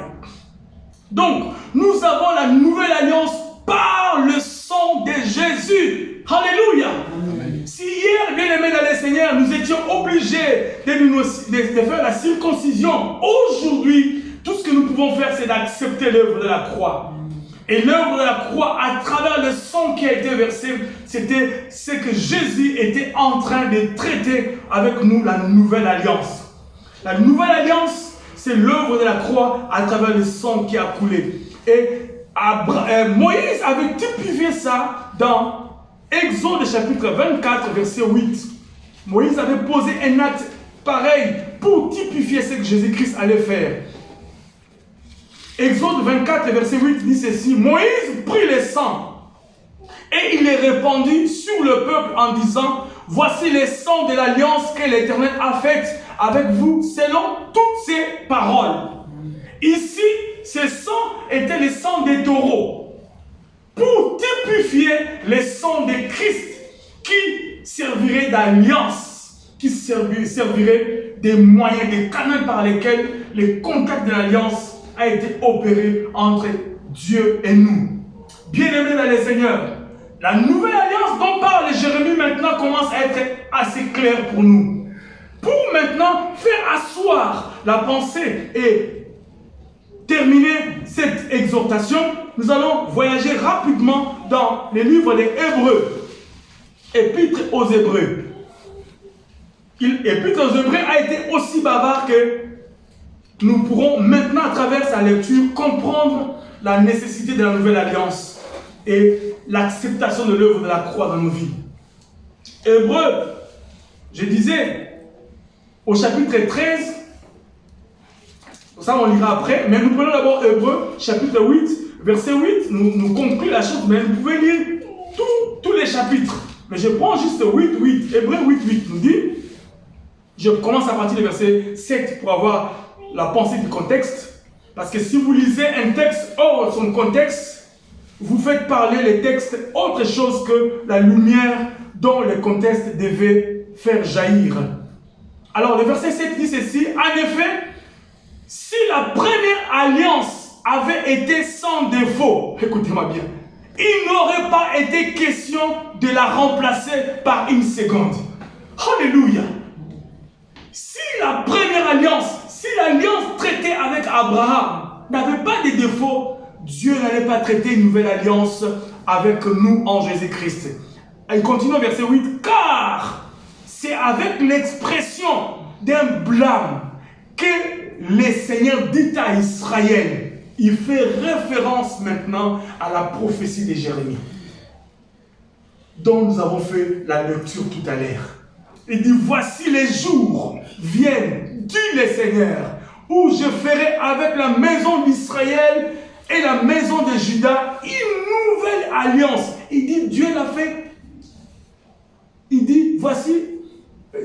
Donc, nous avons la nouvelle alliance par le sang de Jésus. Alléluia. Si hier, bien-aimés dans le Seigneur, nous étions obligés de faire la circoncision, aujourd'hui, tout ce que nous pouvons faire, c'est d'accepter l'œuvre de la croix. Et l'œuvre de la croix, à travers le sang qui a été versé, c'était ce que Jésus était en train de traiter avec nous, la nouvelle alliance. La nouvelle alliance, c'est l'œuvre de la croix à travers le sang qui a coulé. Et Moïse avait typifié ça dans Exode chapitre 24, verset 8. Moïse avait posé un acte pareil pour typifier ce que Jésus-Christ allait faire. Exode 24, verset 8 dit ceci, « Moïse prit le sang et il les répandit sur le peuple en disant, « Voici le sang de l'alliance que l'Éternel a faite avec vous selon toutes ses paroles. » Ici, ce sang était le sang des taureaux pour typifier le sang de Christ qui servirait d'alliance, qui servirait des moyens, des canaux par lesquels le contact de l'alliance a été opéré entre Dieu et nous. Bien-aimés dans le Seigneur, la nouvelle alliance dont parle Jérémie maintenant commence à être assez claire pour nous. Pour maintenant faire asseoir la pensée et terminer cette exhortation, nous allons voyager rapidement dans les livres des Hébreux. Épître aux Hébreux. Épître aux Hébreux a été aussi bavard que nous pourrons maintenant, à travers sa lecture, comprendre la nécessité de la nouvelle alliance et l'acceptation de l'œuvre de la croix dans nos vies. Hébreux, je disais, au chapitre 13, ça on lira après, mais nous prenons d'abord Hébreux, chapitre 8, verset 8, nous conclut la chose, mais vous pouvez lire tous les chapitres. Mais je prends juste 8, Hébreux 8 nous dit, je commence à partir du verset 7 pour avoir la pensée du contexte, parce que si vous lisez un texte hors son contexte, vous faites parler les textes autre chose que la lumière dont le contexte devait faire jaillir. Alors le verset 7 dit ceci, en effet, si la première alliance avait été sans défaut, écoutez-moi bien, il n'aurait pas été question de la remplacer par une seconde. Alléluia. Si la première alliance, si l'alliance traitée avec Abraham n'avait pas de défaut, Dieu n'allait pas traiter une nouvelle alliance avec nous en Jésus-Christ. Il continue au verset 8, car c'est avec l'expression d'un blâme que le Seigneur dit à Israël. Il fait référence maintenant à la prophétie de Jérémie, dont nous avons fait la lecture tout à l'heure. Il dit, voici les jours viennent, dit le Seigneur, où je ferai avec la maison d'Israël et la maison de Juda une nouvelle alliance. Il dit, Dieu l'a fait. Il dit, voici,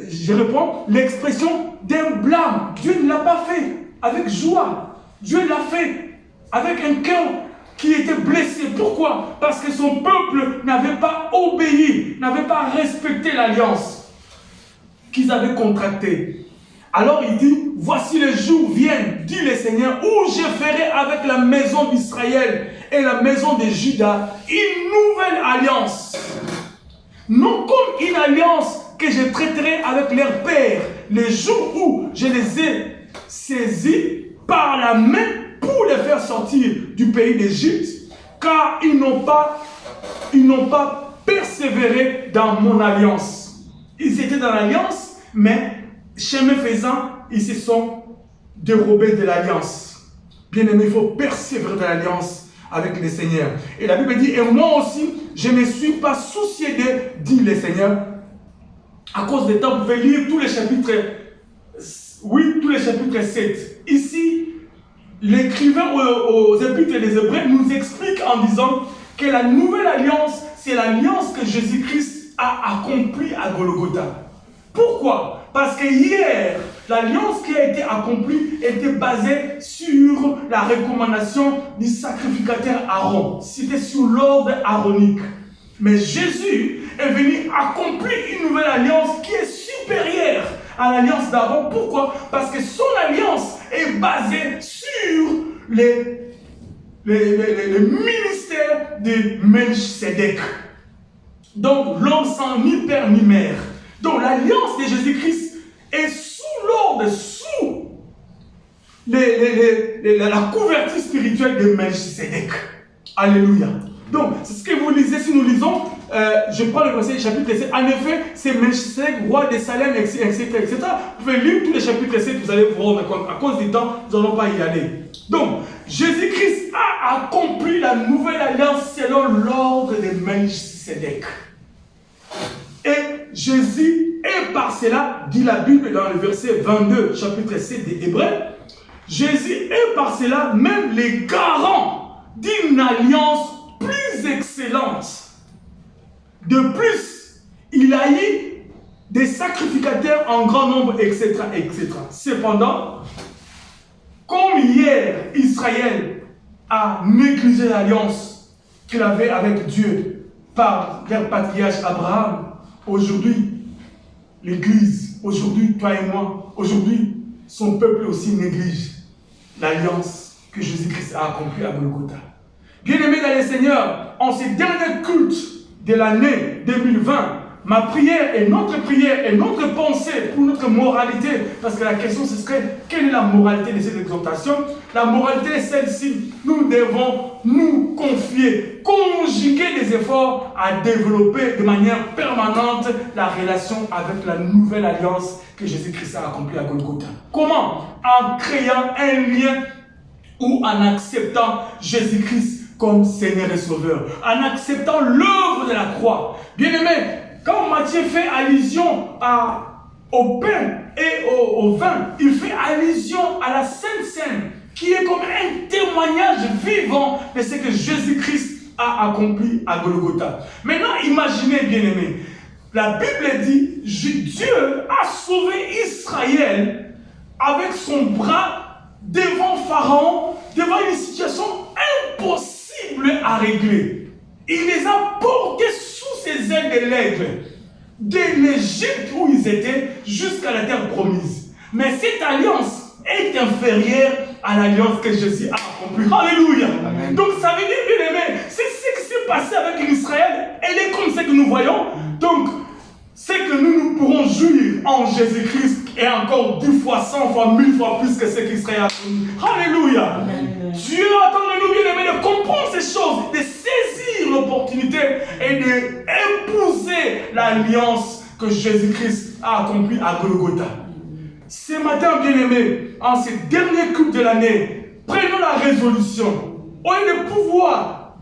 je réponds, l'expression d'un blâme. Dieu ne l'a pas fait avec joie. Dieu l'a fait avec un cœur qui était blessé. Pourquoi? Parce que son peuple n'avait pas obéi, n'avait pas respecté l'alliance qu'ils avaient contractée. Alors il dit, voici les jours viennent, dit le Seigneur, où je ferai avec la maison d'Israël et la maison de Juda une nouvelle alliance. Non comme une alliance que je traiterai avec leur père, les jours où je les ai saisis par la main pour les faire sortir du pays d'Égypte, car ils n'ont pas persévéré dans mon alliance. Ils étaient dans l'alliance, mais chemin faisant, ils se sont dérobés de l'alliance. Bien aimé, il faut persévérer dans l'alliance avec le Seigneur. Et la Bible dit, et moi aussi, je ne me suis pas soucié de, dit le Seigneur. À cause du temps, vous pouvez lire tous les chapitres, oui, tous les chapitres 7. Ici, l'écrivain aux épîtres des Hébreux nous explique en disant que la nouvelle alliance, c'est l'alliance que Jésus-Christ a accomplie à Golgotha. Pourquoi? Parce que hier, l'alliance qui a été accomplie était basée sur la recommandation du sacrificateur Aaron. C'était sur l'ordre aronique. Mais Jésus est venu accomplir une nouvelle alliance qui est supérieure à l'alliance d'Aaron. Pourquoi? Parce que son alliance est basée sur le ministère de Melchisedec. Donc l'homme sans ni père ni mère. Donc l'alliance de Jésus-Christ est sous l'ordre, sous la couverture spirituelle de Melchisedec. Alléluia. Donc c'est ce que vous lisez, si nous lisons, je prends le verset chapitre 7. En effet, c'est Melchisedec, roi de Salem, etc., etc. Vous pouvez lire tous les chapitres 7, vous allez vous rendre compte. À cause du temps, nous n'allons pas y aller. Donc, Jésus-Christ a accompli la nouvelle alliance selon l'ordre de Melchisedec. Et Jésus est par cela, dit la Bible dans le verset 22, chapitre 7 des Hébreux, Jésus est par cela même les garants d'une alliance plus excellente. De plus, il a eu des sacrificateurs en grand nombre, etc., etc. Cependant, comme hier, Israël a négligé l'alliance qu'il avait avec Dieu par leur patriarche Abraham, aujourd'hui, l'Église, aujourd'hui, toi et moi, aujourd'hui, son peuple aussi néglige l'alliance que Jésus-Christ a accomplie à Golgotha. Bien-aimés dans le Seigneur, en ces derniers cultes de l'année 2020, ma prière et notre pensée pour notre moralité, parce que la question ce serait, quelle est la moralité de cette exhortation? La moralité est celle-ci, nous devons nous confier, conjuguer les efforts à développer de manière permanente la relation avec la nouvelle alliance que Jésus-Christ a accomplie à Golgotha. Comment? En créant un lien ou en acceptant Jésus-Christ comme Seigneur et Sauveur, en acceptant l'œuvre de la croix. Bien-aimé, quand Matthieu fait allusion au pain et au vin, il fait allusion à la Sainte Seine, qui est comme un témoignage vivant de ce que Jésus-Christ a accompli à Golgotha. Maintenant, imaginez, bien-aimé, la Bible dit, Dieu a sauvé Israël avec son bras devant Pharaon, devant une situation impossible à régler. Il les a portés sous ses ailes de l'aigle, de l'Égypte où ils étaient jusqu'à la terre promise. Mais cette alliance est inférieure à l'alliance que Jésus a accomplie. Alléluia. Amen. Donc ça veut dire, bien aimé, c'est ce qui s'est passé avec Israël. Elle est comme ce que nous voyons. Donc, c'est que nous pourrons jouir en Jésus-Christ et encore 10 fois, 100 fois, 1000 fois plus que ce qu'Israël a connu. Alléluia. Amen. Dieu attend de nous, bien aimés, de comprendre ces choses, de saisir l'opportunité et d'épouser l'alliance que Jésus-Christ a accomplie à Golgotha. Ce matin, bien aimés, en ces derniers cultes de l'année, prenons la résolution. Au lieu de pouvoir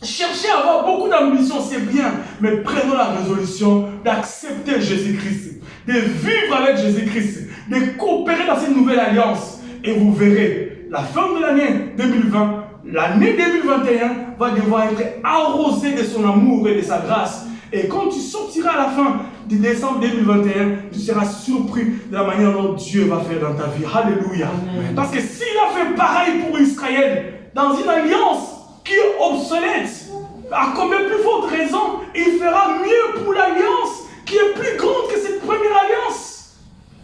chercher à avoir beaucoup d'ambition, c'est bien, mais prenons la résolution d'accepter Jésus-Christ, de vivre avec Jésus-Christ, de coopérer dans cette nouvelle alliance. Et vous verrez, la fin de l'année 2020, l'année 2021 va devoir être arrosée de son amour et de sa grâce. Et quand tu sortiras à la fin de décembre 2021, tu seras surpris de la manière dont Dieu va faire dans ta vie. Alléluia. Amen. Parce que s'il a fait pareil pour Israël, dans une alliance qui est obsolète, à combien plus forte raison, il fera mieux pour l'alliance qui est plus grande que cette première alliance.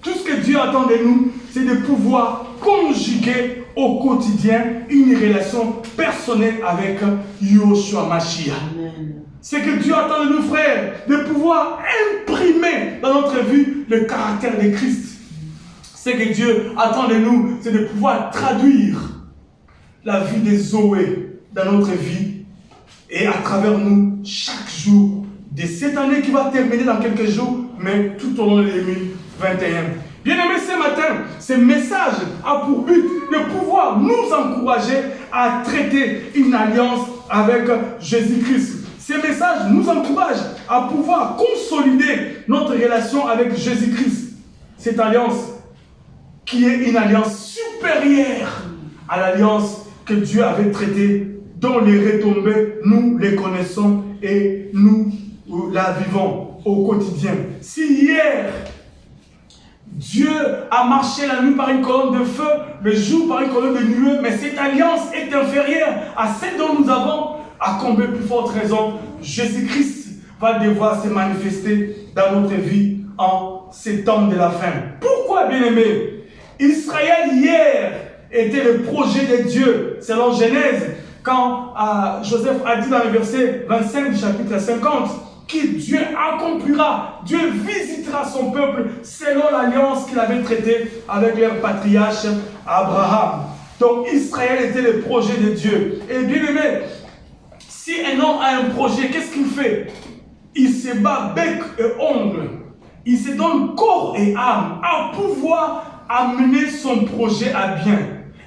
Tout ce que Dieu attend de nous, c'est de pouvoir conjuguer au quotidien une relation personnelle avec Yoshua Mashiach. C'est que Dieu attend de nous, frères, de pouvoir imprimer dans notre vie le caractère de Christ. Ce que Dieu attend de nous, c'est de pouvoir traduire la vie de Zoé dans notre vie et à travers nous chaque jour de cette année qui va terminer dans quelques jours, mais tout au long de 2021. Bien-aimés, ce matin, ce message a pour but de pouvoir nous encourager à traiter une alliance avec Jésus-Christ. Ce message nous encourage à pouvoir consolider notre relation avec Jésus-Christ. Cette alliance qui est une alliance supérieure à l'alliance que Dieu avait traitée, dont les retombées, nous les connaissons et nous la vivons au quotidien. Si hier, Dieu a marché la nuit par une colonne de feu, le jour par une colonne de nuée, mais cette alliance est inférieure à celle dont nous avons, à combien plus forte raison, Jésus-Christ va devoir se manifester dans notre vie en ces temps de la fin. Pourquoi, bien-aimés? Israël hier était le projet de Dieu, selon Genèse, quand Joseph a dit dans le verset 25 du chapitre 50, que Dieu accomplira, Dieu visitera son peuple selon l'alliance qu'il avait traitée avec leur patriarche Abraham. Donc Israël était le projet de Dieu. Et bien aimé, si un homme a un projet, qu'est-ce qu'il fait? Il se bat bec et ongle. Il se donne corps et âme à pouvoir amener son projet à bien.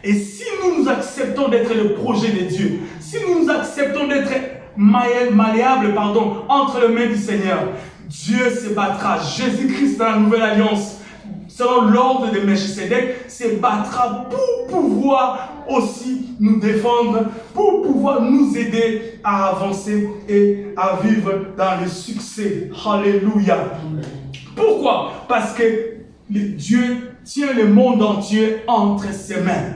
Et si nous acceptons d'être le projet de Dieu, si nous acceptons d'être malléable, entre les mains du Seigneur, Dieu se battra. Jésus-Christ dans la nouvelle alliance, selon l'ordre de Melchisedec, se battra pour pouvoir aussi nous défendre, pour pouvoir nous aider à avancer et à vivre dans le succès. Alléluia. Pourquoi? Parce que Dieu tient le monde entier entre ses mains.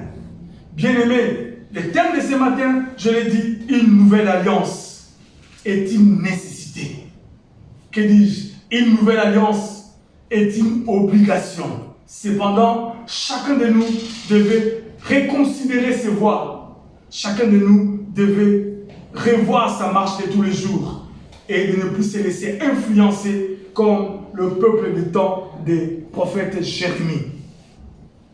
Bien-aimés, le thème de ce matin, je l'ai dit, une nouvelle alliance est une nécessité. Que dis-je? Une nouvelle alliance est une obligation. Cependant, chacun de nous devait reconsidérer ses voies. Chacun de nous devait revoir sa marche de tous les jours et de ne plus se laisser influencer comme le peuple du temps des prophètes Jérémie.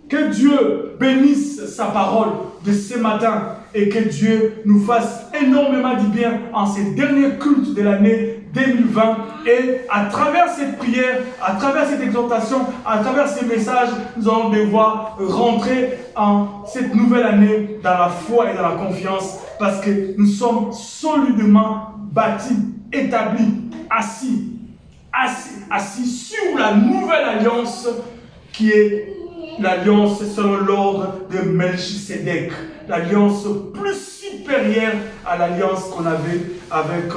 Que Dieu bénisse sa parole de ce matin et que Dieu nous fasse énormément du bien en ces derniers cultes de l'année 2020. Et à travers cette prière, à travers cette exhortation, à travers ces messages, nous allons devoir rentrer en cette nouvelle année dans la foi et dans la confiance parce que nous sommes solidement bâtis, établis, assis sur la nouvelle alliance qui est l'alliance selon l'ordre de Melchisedec, l'alliance plus supérieure à l'alliance qu'on avait avec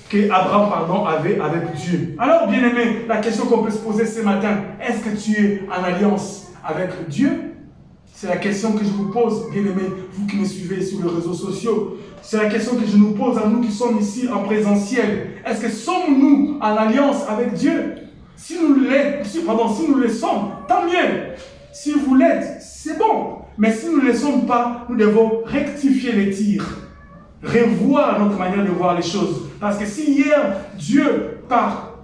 qu'Abraham avait avec Dieu. Alors, bien-aimé, la question qu'on peut se poser ce matin, est-ce que tu es en alliance avec Dieu? C'est la question que je vous pose, bien-aimé, vous qui me suivez sur les réseaux sociaux. C'est la question que je nous pose à nous qui sommes ici en présentiel. Est-ce que sommes-nous en alliance avec Dieu? Si nous le sommes, tant mieux. Si vous l'êtes, c'est bon. Mais si nous ne le sommes pas, nous devons rectifier les tirs. Revoir notre manière de voir les choses. Parce que si hier, Dieu, par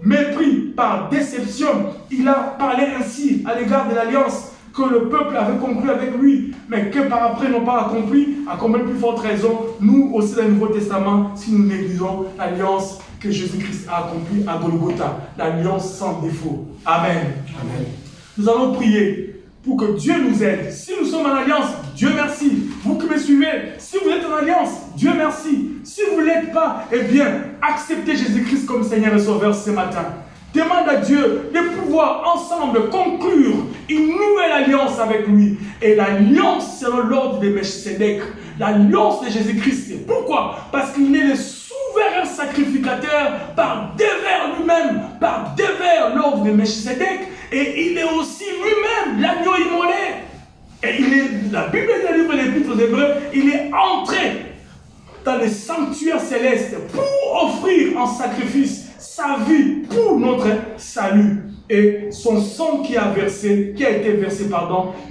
mépris, par déception, il a parlé ainsi à l'égard de l'alliance que le peuple avait conclu avec lui, mais que par après n'ont pas accompli, à combien plus forte raison, nous aussi dans le Nouveau Testament, si nous négligeons l'alliance que Jésus-Christ a accomplie à Golgotha, l'alliance sans défaut. Amen. Amen. Nous allons prier pour que Dieu nous aide. Si nous sommes en alliance, Dieu merci. Vous qui me suivez, si vous êtes en alliance, Dieu merci. Si vous ne l'êtes pas, eh bien, acceptez Jésus-Christ comme Seigneur et Sauveur ce matin. Demande à Dieu de pouvoir ensemble conclure une nouvelle alliance avec lui. Et l'alliance selon l'ordre de Melchisedec, l'alliance de Jésus-Christ. Pourquoi? Parce qu'il est le souverain sacrificateur par devers lui-même, par devers l'ordre de Melchisedec. Et il est aussi lui-même l'agneau immolé. Et la Bible dit dans le livre de l'Épître aux Hébreux, il est entré dans le sanctuaire céleste pour offrir en sacrifice sa vie pour notre salut. Et son sang qui a été versé,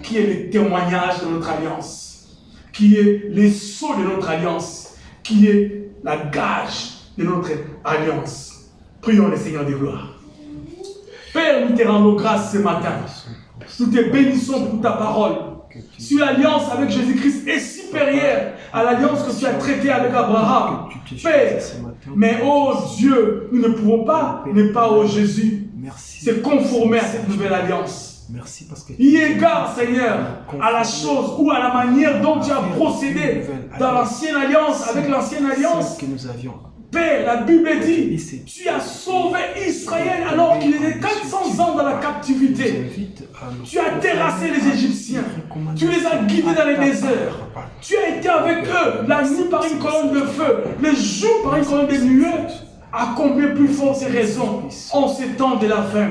qui est le témoignage de notre alliance, qui est le sceau de notre alliance, qui est la gage de notre alliance. Prions le Seigneur des gloires. Père, nous te rendons grâce ce matin. Nous te bénissons pour ta parole. Si l'alliance avec Jésus-Christ est supérieure à l'alliance que tu as traitée avec Abraham, Père, mais oh Dieu, nous ne pouvons pas, oh Jésus, Merci. Se conformer à cette nouvelle alliance. Merci parce que Y égard, Seigneur, à la chose ou à la manière dont tu as procédé dans l'ancienne alliance, avec l'ancienne alliance. que nous avions. Père, la Bible dit, tu as sauvé Israël alors qu'il était 400 ans dans la captivité. Tu as terrassé les Égyptiens. Tu les as guidés dans les déserts. Tu as été avec eux la nuit par une colonne de feu, le jour par une colonne de nuée. À combien plus forte raison en ces temps de la fin,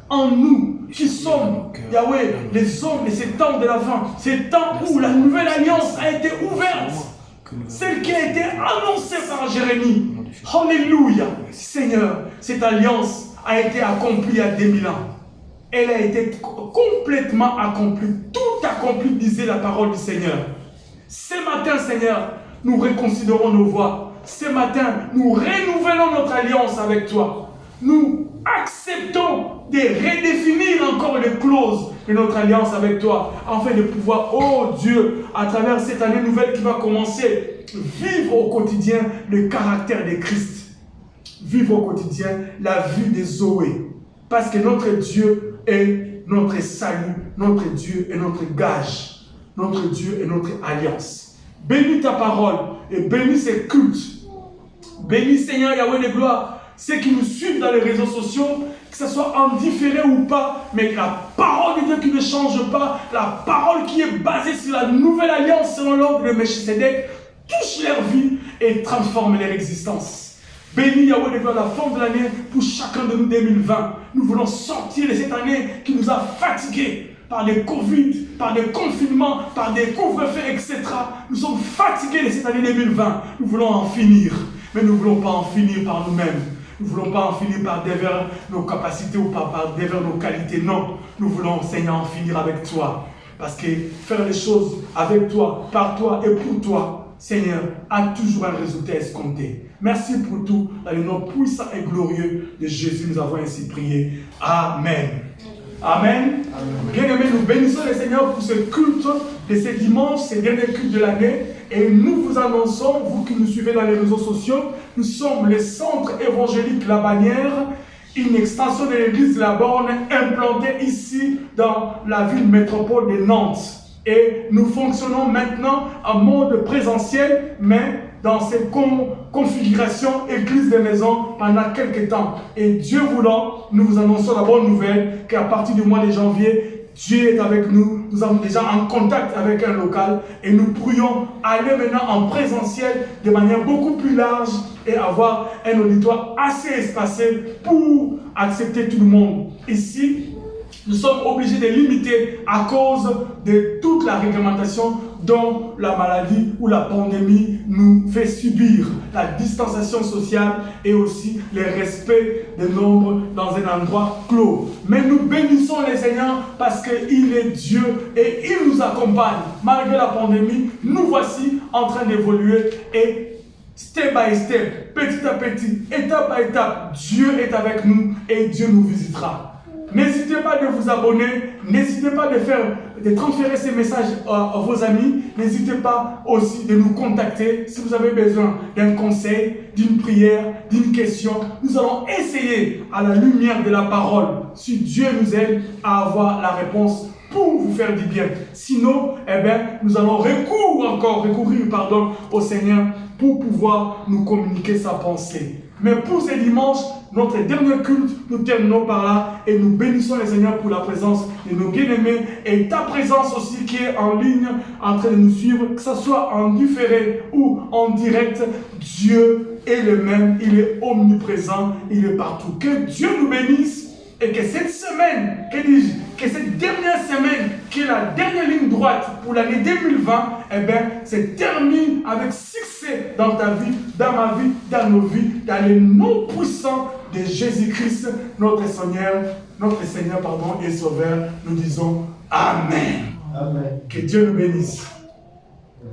en nous qui sommes, Yahweh, les hommes de ces temps de la fin, ces temps où la nouvelle alliance a été ouverte, celle qui a été annoncée par Jérémie. Alléluia. Seigneur, cette alliance a été accomplie il y a 2000 ans. Elle a été complètement accomplie, tout accompli, disait la parole du Seigneur. Ce matin, Seigneur, nous reconsidérons nos voies. Ce matin, nous renouvelons notre alliance avec toi. Nous acceptons de redéfinir encore les clauses de notre alliance avec toi, afin de pouvoir, oh Dieu, à travers cette année nouvelle qui va commencer, vivre au quotidien le caractère de Christ. Vivre au quotidien la vie de Zoé. Parce que notre Dieu est notre salut, notre Dieu est notre gage, notre Dieu est notre alliance. Bénis ta parole et bénis ces cultes. Bénis Seigneur Yahweh de gloire, ceux qui nous suivent dans les réseaux sociaux, que ce soit en différé ou pas, mais la parole de Dieu qui ne change pas, la parole qui est basée sur la nouvelle alliance selon l'ordre de Melchisedec, touche leur vie et transforme leur existence. Bénis Yahweh de gloire la forme de l'année pour chacun de nous 2020. Nous voulons sortir de cette année qui nous a fatigués par des Covid, par des confinements, par des couvre-feux, etc. Nous sommes fatigués de cette année 2020. Nous voulons en finir. Mais nous ne voulons pas en finir par nous-mêmes. Nous ne voulons pas en finir par dévers nos capacités ou par dévers nos qualités. Non, nous voulons, Seigneur, en finir avec toi. Parce que faire les choses avec toi, par toi et pour toi, Seigneur, a toujours un résultat escompté. Merci pour tout. Dans le nom puissant et glorieux de Jésus, nous avons ainsi prié. Amen. Amen. Bien-aimés, nous bénissons le Seigneur pour ce culte de ce dimanche, ce dernier culte de l'année. Et nous vous annonçons, vous qui nous suivez dans les réseaux sociaux, nous sommes le centre évangélique La Bannière, une extension de l'église de la Borne implantée ici dans la ville métropole de Nantes. Et nous fonctionnons maintenant en mode présentiel, mais dans cette configuration église de maison pendant quelques temps. Et Dieu voulant, nous vous annonçons la bonne nouvelle qu'à partir du mois de janvier, Dieu est avec nous. Nous sommes déjà en contact avec un local et nous pourrions aller maintenant en présentiel de manière beaucoup plus large et avoir un auditoire assez espacé pour accepter tout le monde. Ici, nous sommes obligés de limiter à cause de toute la réglementation dont la maladie ou la pandémie nous fait subir, la distanciation sociale et aussi le respect des nombres dans un endroit clos. Mais nous bénissons le Seigneur parce qu'il est Dieu et il nous accompagne. Malgré la pandémie, nous voici en train d'évoluer et step by step, petit à petit, étape à étape, Dieu est avec nous et Dieu nous visitera. N'hésitez pas de vous abonner, n'hésitez pas de transférer ces messages à vos amis, n'hésitez pas aussi de nous contacter si vous avez besoin d'un conseil, d'une prière, d'une question. Nous allons essayer à la lumière de la parole, si Dieu nous aide à avoir la réponse pour vous faire du bien. Sinon, nous allons recourir au Seigneur pour pouvoir nous communiquer sa pensée. Mais pour ce dimanche, notre dernier culte, nous terminons par là et nous bénissons le Seigneur pour la présence de nos bien-aimés et ta présence aussi qui est en ligne, en train de nous suivre, que ce soit en différé ou en direct. Dieu est le même, il est omniprésent, il est partout. Que Dieu nous bénisse et que cette semaine, que cette dernière semaine, qui est la dernière ligne droite pour l'année 2020, se termine avec succès dans ta vie, dans ma vie, dans nos vies, dans le nom puissant de Jésus-Christ, notre Seigneur et Sauveur. Nous disons Amen. Amen. Que Dieu nous bénisse.